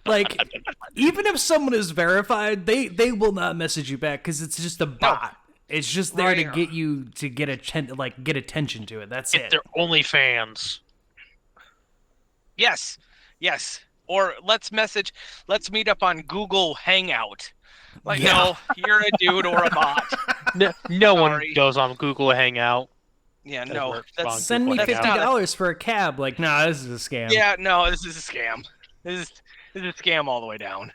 Like, even if someone is verified, they will not message you back because it's just a bot. It's just there to get you to get attention to it. That's it. They're only fans. Yes. Or let's meet up on Google Hangout. Like, no, you're a dude or a bot. No one goes on Google Hangout. Yeah, no. Send me $50 for a cab. Like, nah, this is a scam. Yeah, no, this is a scam. This is a scam all the way down.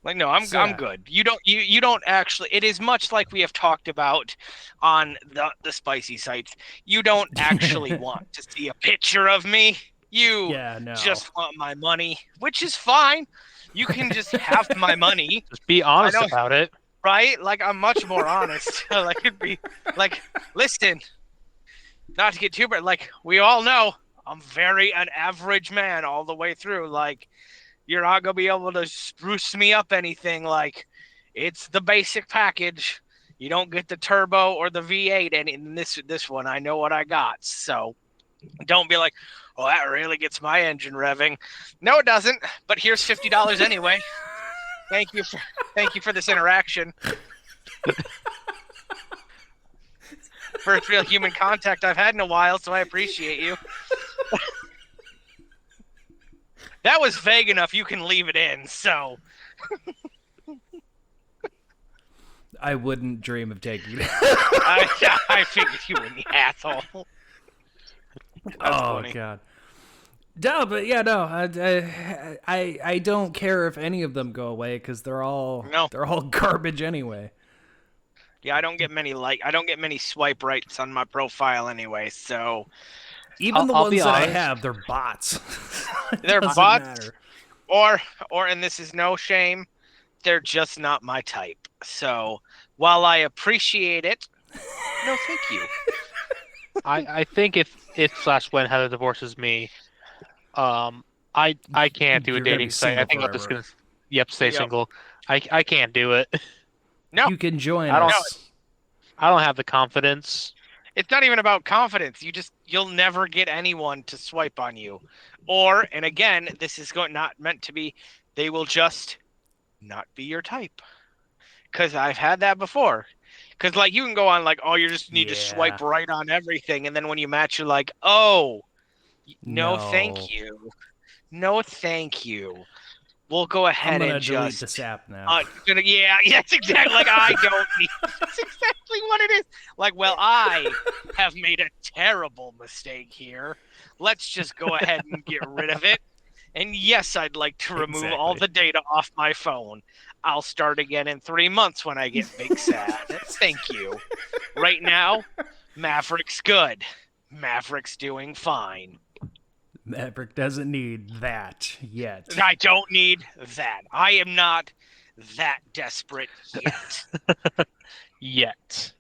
Like, no, I'm good. You don't actually. It is much like we have talked about on the spicy sites. You don't actually want to see a picture of me. You just want my money, which is fine. You can just have my money. Just be honest about it. Right? Like, I'm much more honest. Like, it'd be like, listen, not to get too bad. Like, we all know I'm an average man all the way through. Like, you're not gonna be able to spruce me up anything. Like, it's the basic package. You don't get the turbo or the V8, and in this one, I know what I got. So, don't be like, "Oh, that really gets my engine revving." No, it doesn't. But here's $50 anyway. Thank you for this interaction. First real human contact I've had in a while, so I appreciate you. That was vague enough. You can leave it in. So. I wouldn't dream of taking it. I figured you wouldn't, you asshole. Funny. God. No, but yeah, no. I don't care if any of them go away because they're all garbage anyway. Yeah, I don't get many swipe rights on my profile anyway. So even the ones that I have, they're bots. They're bots, matter. or and this is no shame, they're just not my type. So while I appreciate it, no, thank you. I think if /when Heather divorces me, I can't do a dating site. I think I'm just gonna stay single. I can't do it. No, you can join us. I don't have the confidence. It's not even about confidence. You'll never get anyone to swipe on you, and again, this is not meant to be. They will just not be your type. Because I've had that before. Because like you can go on like, oh, you just need to swipe right on everything, and then when you match, you're like, oh, no, thank you, no, thank you. We'll go ahead and delete just this app now. It's exactly like I don't need. That's exactly what it is. Like, well, I have made a terrible mistake here. Let's just go ahead and get rid of it. And yes, I'd like to remove all the data off my phone. I'll start again in 3 months when I get big sad. Thank you. Right now, Maverick's good. Maverick's doing fine. Maverick doesn't need that yet. I don't need that. I am not that desperate yet. Yet.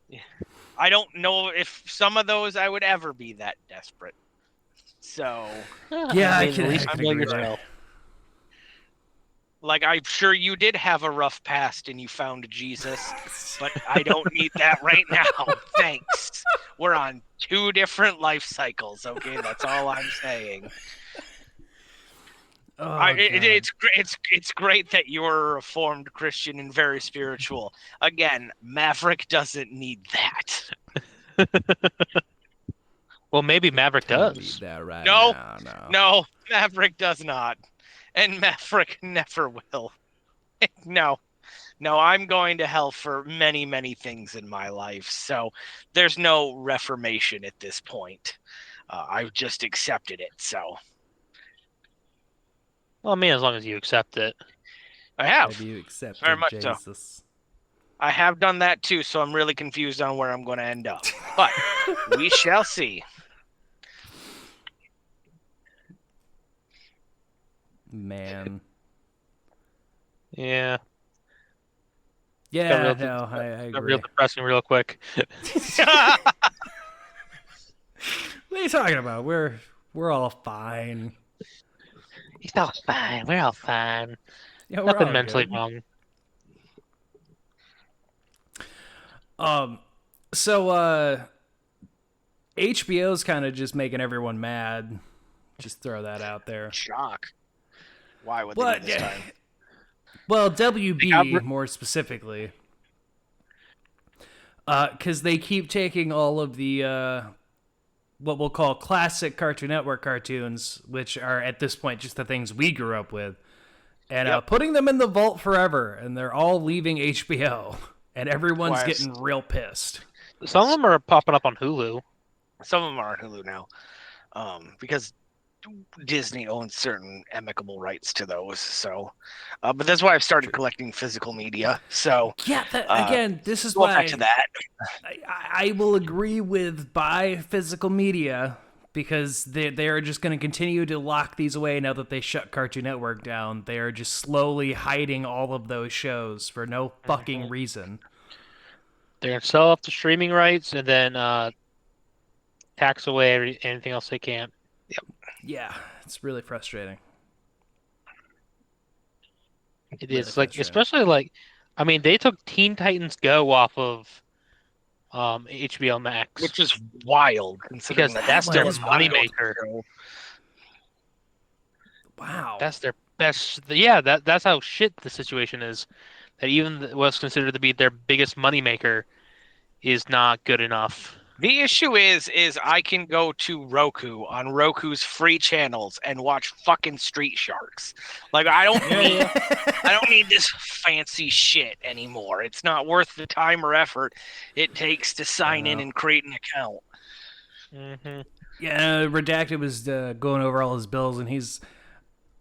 I don't know if some of those I would ever be that desperate. So yeah, I can agree with that. Like, I'm sure you did have a rough past and you found Jesus, but I don't need that right now. Thanks. We're on 2 different life cycles, okay? That's all I'm saying. It's great that you're a reformed Christian and very spiritual. Again, Maverick doesn't need that. Well, maybe Maverick does. No, Maverick does not. And Maverick never will. No, I'm going to hell for many, many things in my life. So there's no reformation at this point. I've just accepted it. So. Well, I mean, as long as you accept it. I have. Have you accepted very much Jesus? So. I have done that too, so I'm really confused on where I'm going to end up. But we shall see. Man. Yeah. Yeah, I agree. Real depressing real quick. What are you talking about? We're all fine. He's all fine. We're all fine. Yeah, we're Nothing all mentally good. wrong. So HBO's kind of just making everyone mad. Just throw that out there. Shock. Why would they What? do this time? Well, WB more specifically. Because they keep taking all of the what we'll call classic Cartoon Network cartoons, which are at this point just the things we grew up with, and putting them in the vault forever, and they're all leaving HBO, and everyone's getting real pissed. Some of them are popping up on Hulu. Some of them are on Hulu now, because Disney owns certain amicable rights to those. So, but that's why I've started collecting physical media. So yeah, again, this is going why back to that. I will agree with buy physical media, because they are just going to continue to lock these away now that they shut Cartoon Network down. They are just slowly hiding all of those shows for no fucking reason. They're going to sell off the streaming rights and then tax away anything else they can. Yeah, it's really frustrating. It is like, especially like, I mean, they took Teen Titans Go off of HBO Max, Which is wild, considering because that that's their was moneymaker. Wow, That's their best. Yeah, that's how shit the situation is. That even what's considered to be their biggest moneymaker is not good enough. The issue is I can go to Roku on Roku's free channels and watch fucking Street Sharks. Like I don't need this fancy shit anymore. It's not worth the time or effort it takes to sign in and create an account. Mm-hmm. Yeah, Redacted was going over all his bills, and he's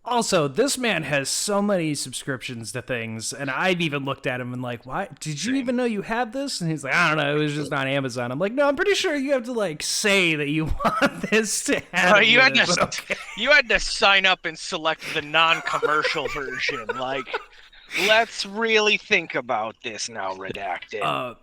also, this man has so many subscriptions to things, and I've even looked at him and like, why? Did you even know you had this? And he's like, I don't know, it was just on Amazon. I'm like, no, I'm pretty sure you have to like say that you want this to happen. You had to sign up and select the non-commercial version. Like, let's really think about this now, Redacted.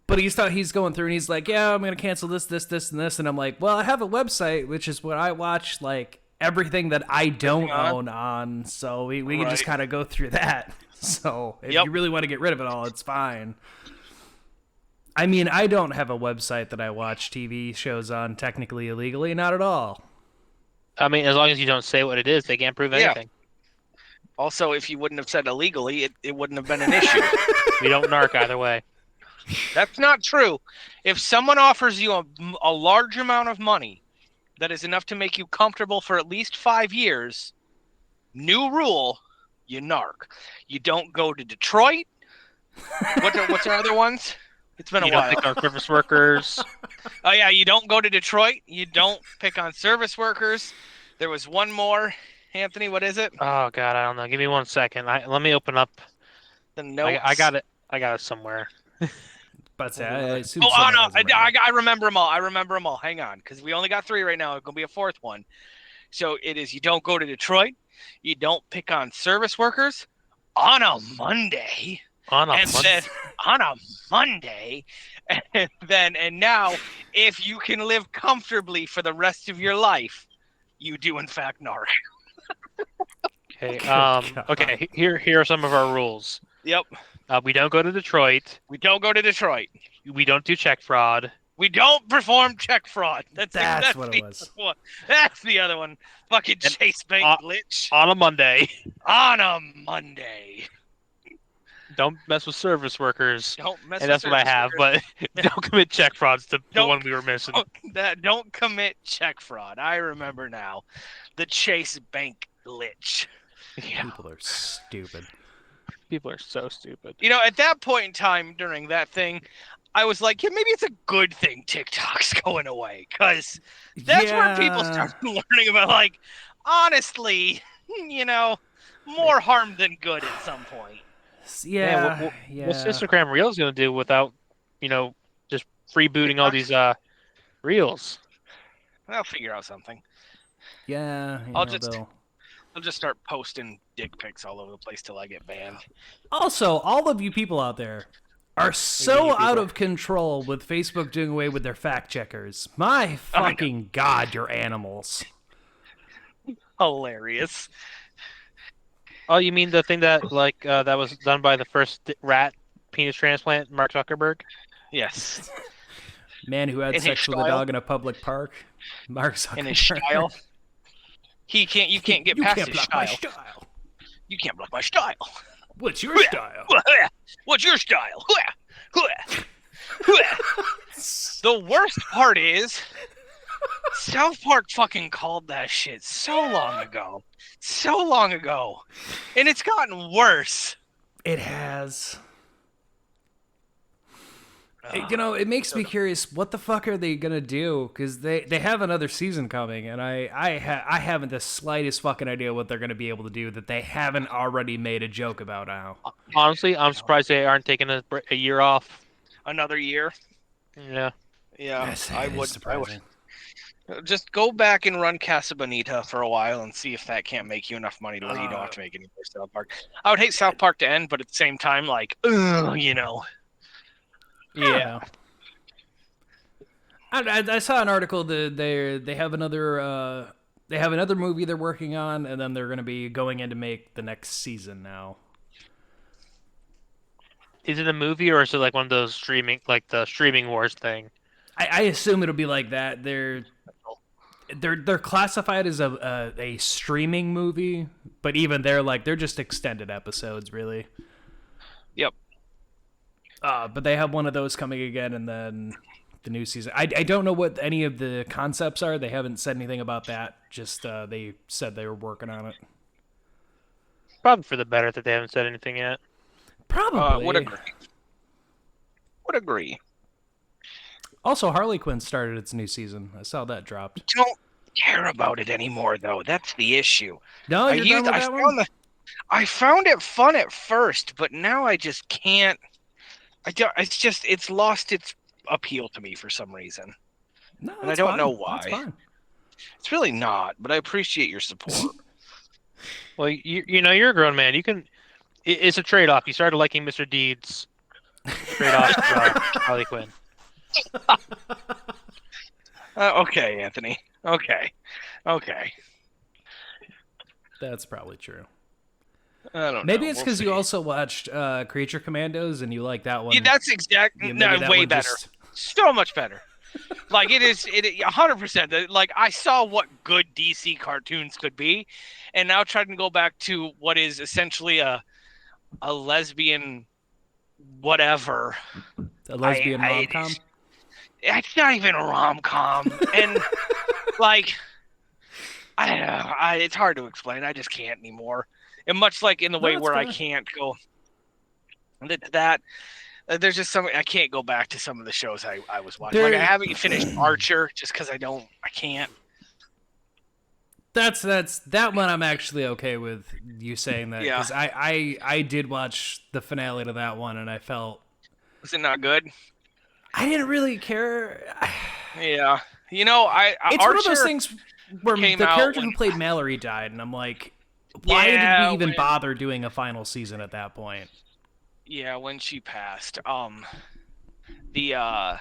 But he's going through and he's like, yeah, I'm gonna cancel this, and this, and I'm like, well, I have a website which is what I watch like everything that I don't own on, so we can just kind of go through that. So if you really want to get rid of it all, it's fine. I mean, I don't have a website that I watch TV shows on technically illegally, not at all. I mean, as long as you don't say what it is, they can't prove anything. Also, if you wouldn't have said illegally, it wouldn't have been an issue. We don't narc either way. That's not true. If someone offers you a large amount of money that is enough to make you comfortable for at least 5 years, new rule, you narc. You don't go to Detroit. What's our other ones? It's been a while. You don't pick on service workers. Oh, yeah, you don't go to Detroit. You don't pick on service workers. There was one more. Anthony, what is it? Oh, God, I don't know. Give me 1 second. Let me open up. The notes. I got it. I got it somewhere. But I assume no, I remember them all. Hang on, because we only got 3 right now. It's going to be a 4th one. So it is, you don't go to Detroit. You don't pick on service workers on a Monday. And now, if you can live comfortably for the rest of your life, you do in fact narc. Okay. Okay. Here are some of our rules. Yep. We don't go to Detroit. We don't go to Detroit. We don't do check fraud. We don't perform check fraud. That's what it was. That's the other one. Fucking Chase Bank glitch. On a Monday. On a Monday. Don't mess with service workers. Don't mess and with that's what I have, workers. But don't commit check frauds to the one we were missing. Don't commit check fraud. I remember now. The Chase Bank glitch. Yeah. People are stupid. People are so stupid. You know, at that point in time during that thing, I was like, yeah, maybe it's a good thing TikTok's going away, because that's where people start learning about, like, honestly, you know, more harm than good at some point. Yeah. What's Instagram Reels going to do without, you know, just freebooting all these Reels? I'll figure out something. Yeah. I'll just start posting dick pics all over the place till I get banned. Also, all of you people out there are so out of control with Facebook doing away with their fact checkers. My fucking God, you're animals. Hilarious. Oh, you mean the thing that that was done by the first rat penis transplant, Mark Zuckerberg? Yes. Man who had In his sex with a style. dog in a public park. Mark In his Zuckerberg. style. You can't get You past can't his block style. my style. You can't block my style. What's your style? What's your style? The worst part is South Park fucking called that shit so long ago. So long ago. And it's gotten worse. It has. It makes me curious. What the fuck are they gonna do? Because they have another season coming, and I haven't the slightest fucking idea what they're gonna be able to do that they haven't already made a joke about now. Honestly, I'm surprised they aren't taking a year off. Another year. Yeah. Yeah, Yes, I it is would. surprising. Just go back and run Casa Bonita for a while and see if that can't make you enough money to where you don't have to make any more South Park. I would hate South Park to end, but at the same time, like, Yeah. I saw an article that they have another movie they're working on, and then they're going to be going in to make the next season now. Is it a movie or is it like one of those streaming, like the streaming wars thing? I assume it'll be like that. They're classified as a streaming movie, but even they're just extended episodes, really. Yep. But they have one of those coming again, and then the new season. I don't know what any of the concepts are. They haven't said anything about that. Just they said they were working on it. Probably for the better that they haven't said anything yet. Probably. Would agree. Also, Harley Quinn started its new season. I saw that dropped. Don't care about it anymore, though. That's the issue. No, you're done with that one? I found it fun at first, but now I just can't. It's lost its appeal to me for some reason. No, and I don't know why. That's fine. It's really not, but I appreciate your support. Well, you're a grown man. You can. It's a trade-off. You started liking Mr. Deeds. Trade-off Harley Quinn. Okay, Anthony. Okay. That's probably true. I don't know. Maybe it's We'll because see. you also watched Creature Commandos and you like that one. Yeah, that's exactly Yeah, maybe that way one better. just- So much better. Like it 100%. Like I saw what good DC cartoons could be, and now trying to go back to what is essentially a lesbian whatever. A lesbian I- rom-com? It's not even a rom-com, and like I don't know. It's hard to explain. I just can't anymore. And much like in the way that's where I fair. can't go that. There's just some I can't go back to some of the shows I was watching. Like I haven't finished Archer just because I can't. That one I'm actually okay with you saying that, Yeah. because I did watch the finale to that one and I felt Was it not good? I didn't really care. Yeah. It's It's Archer, one of those things where came the out character when- who played Mallory died, and I'm like, why Yeah, did we even when- bother doing a final season at that point? Yeah, when she passed. The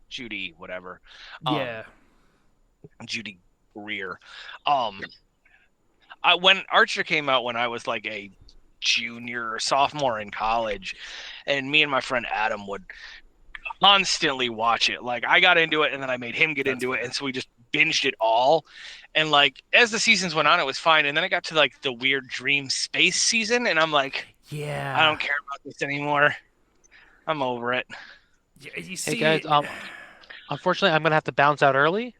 Judy whatever. Yeah. Judy Greer. When Archer came out when I was like a junior or sophomore in college, and me and my friend Adam would constantly watch it. Like I got into it and then I made him get into it, and so we just binged it all. And like as the seasons went on, it was fine. And then I got to like the weird dream space season, and I'm like, Yeah. I don't care about this anymore. I'm over it. You see, Hey guys, unfortunately, I'm gonna have to bounce out early.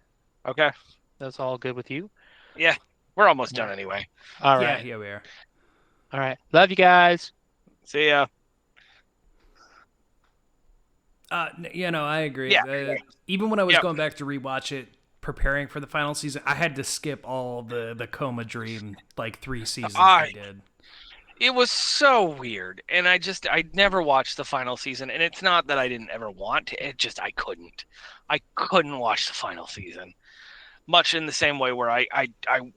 Okay. That's all good with you. We're almost done anyway. All right. yeah, we are. All right. Love you guys. See ya. I agree. Yeah. Even when I was Yep. going back to rewatch it, preparing for the final season, I had to skip all the coma dream like 3 seasons they did. It was so weird, and I never watched the final season, and it's not that I didn't ever want to, it just I couldn't watch the final season, much in the same way where I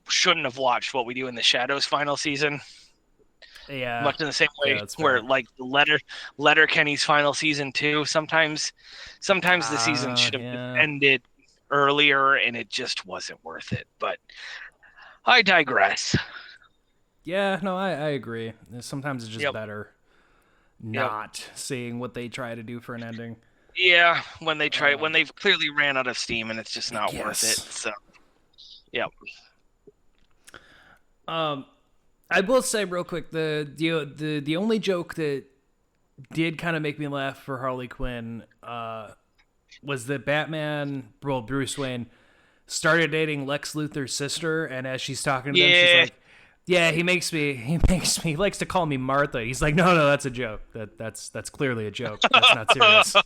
shouldn't have watched What We Do in the Shadows final season, Yeah. much in the same way that's where fair. like Letter Kenny's final season too, sometimes the season should have yeah. ended earlier, and it just wasn't worth it, but I digress. Yeah, no, I agree. Sometimes it's just Yep. better not seeing what they try to do for an ending. Yeah, when they've clearly ran out of steam and it's just not worth it. Yes. So, yeah. I will say real quick, the only joke that did kind of make me laugh for Harley Quinn was that Bruce Wayne, started dating Lex Luthor's sister, and as she's talking to them, she's like, "Yeah, he likes to call me Martha." He's like, "No, that's a joke. That's clearly a joke. That's not serious."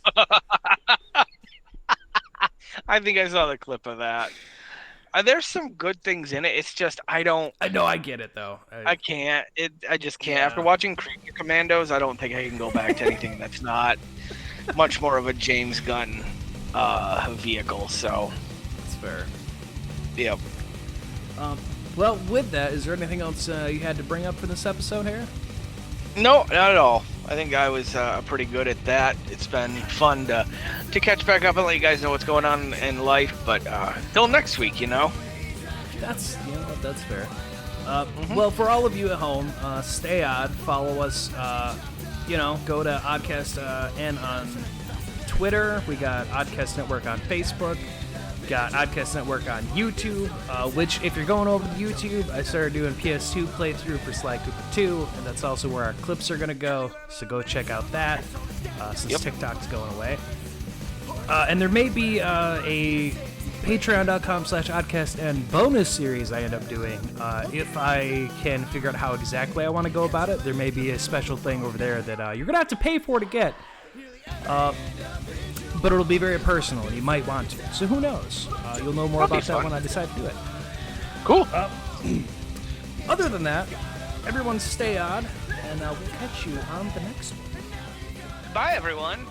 I think I saw the clip of that. There's some good things in it. It's just I know I get it though. I can't. I just can't. Yeah. After watching Creature Commandos, I don't think I can go back to anything that's not much more of a James Gunn vehicle. So That's fair. Yep. Well, with that, is there anything else you had to bring up for this episode here? No, not at all. I think I was pretty good at that. It's been fun to catch back up and let you guys know what's going on in life. But till next week, That's fair. Well, for all of you at home, stay odd. Follow us. Go to Oddcast and on Twitter. We got Oddcast Network on Facebook. Got Oddcast Network on YouTube, which, if you're going over to YouTube, I started doing PS2 playthrough for Sly Cooper 2, and that's also where our clips are going to go, so go check out that, since TikTok's going away. And there may be a patreon.com/Oddcast and bonus series I end up doing. If I can figure out how exactly I want to go about it, there may be a special thing over there that you're going to have to pay for to get. But it'll be very personal, and you might want to. So who knows? You'll know more about that when I decide to do it. Cool. Other than that, everyone stay odd, and we'll catch you on the next one. Bye, everyone.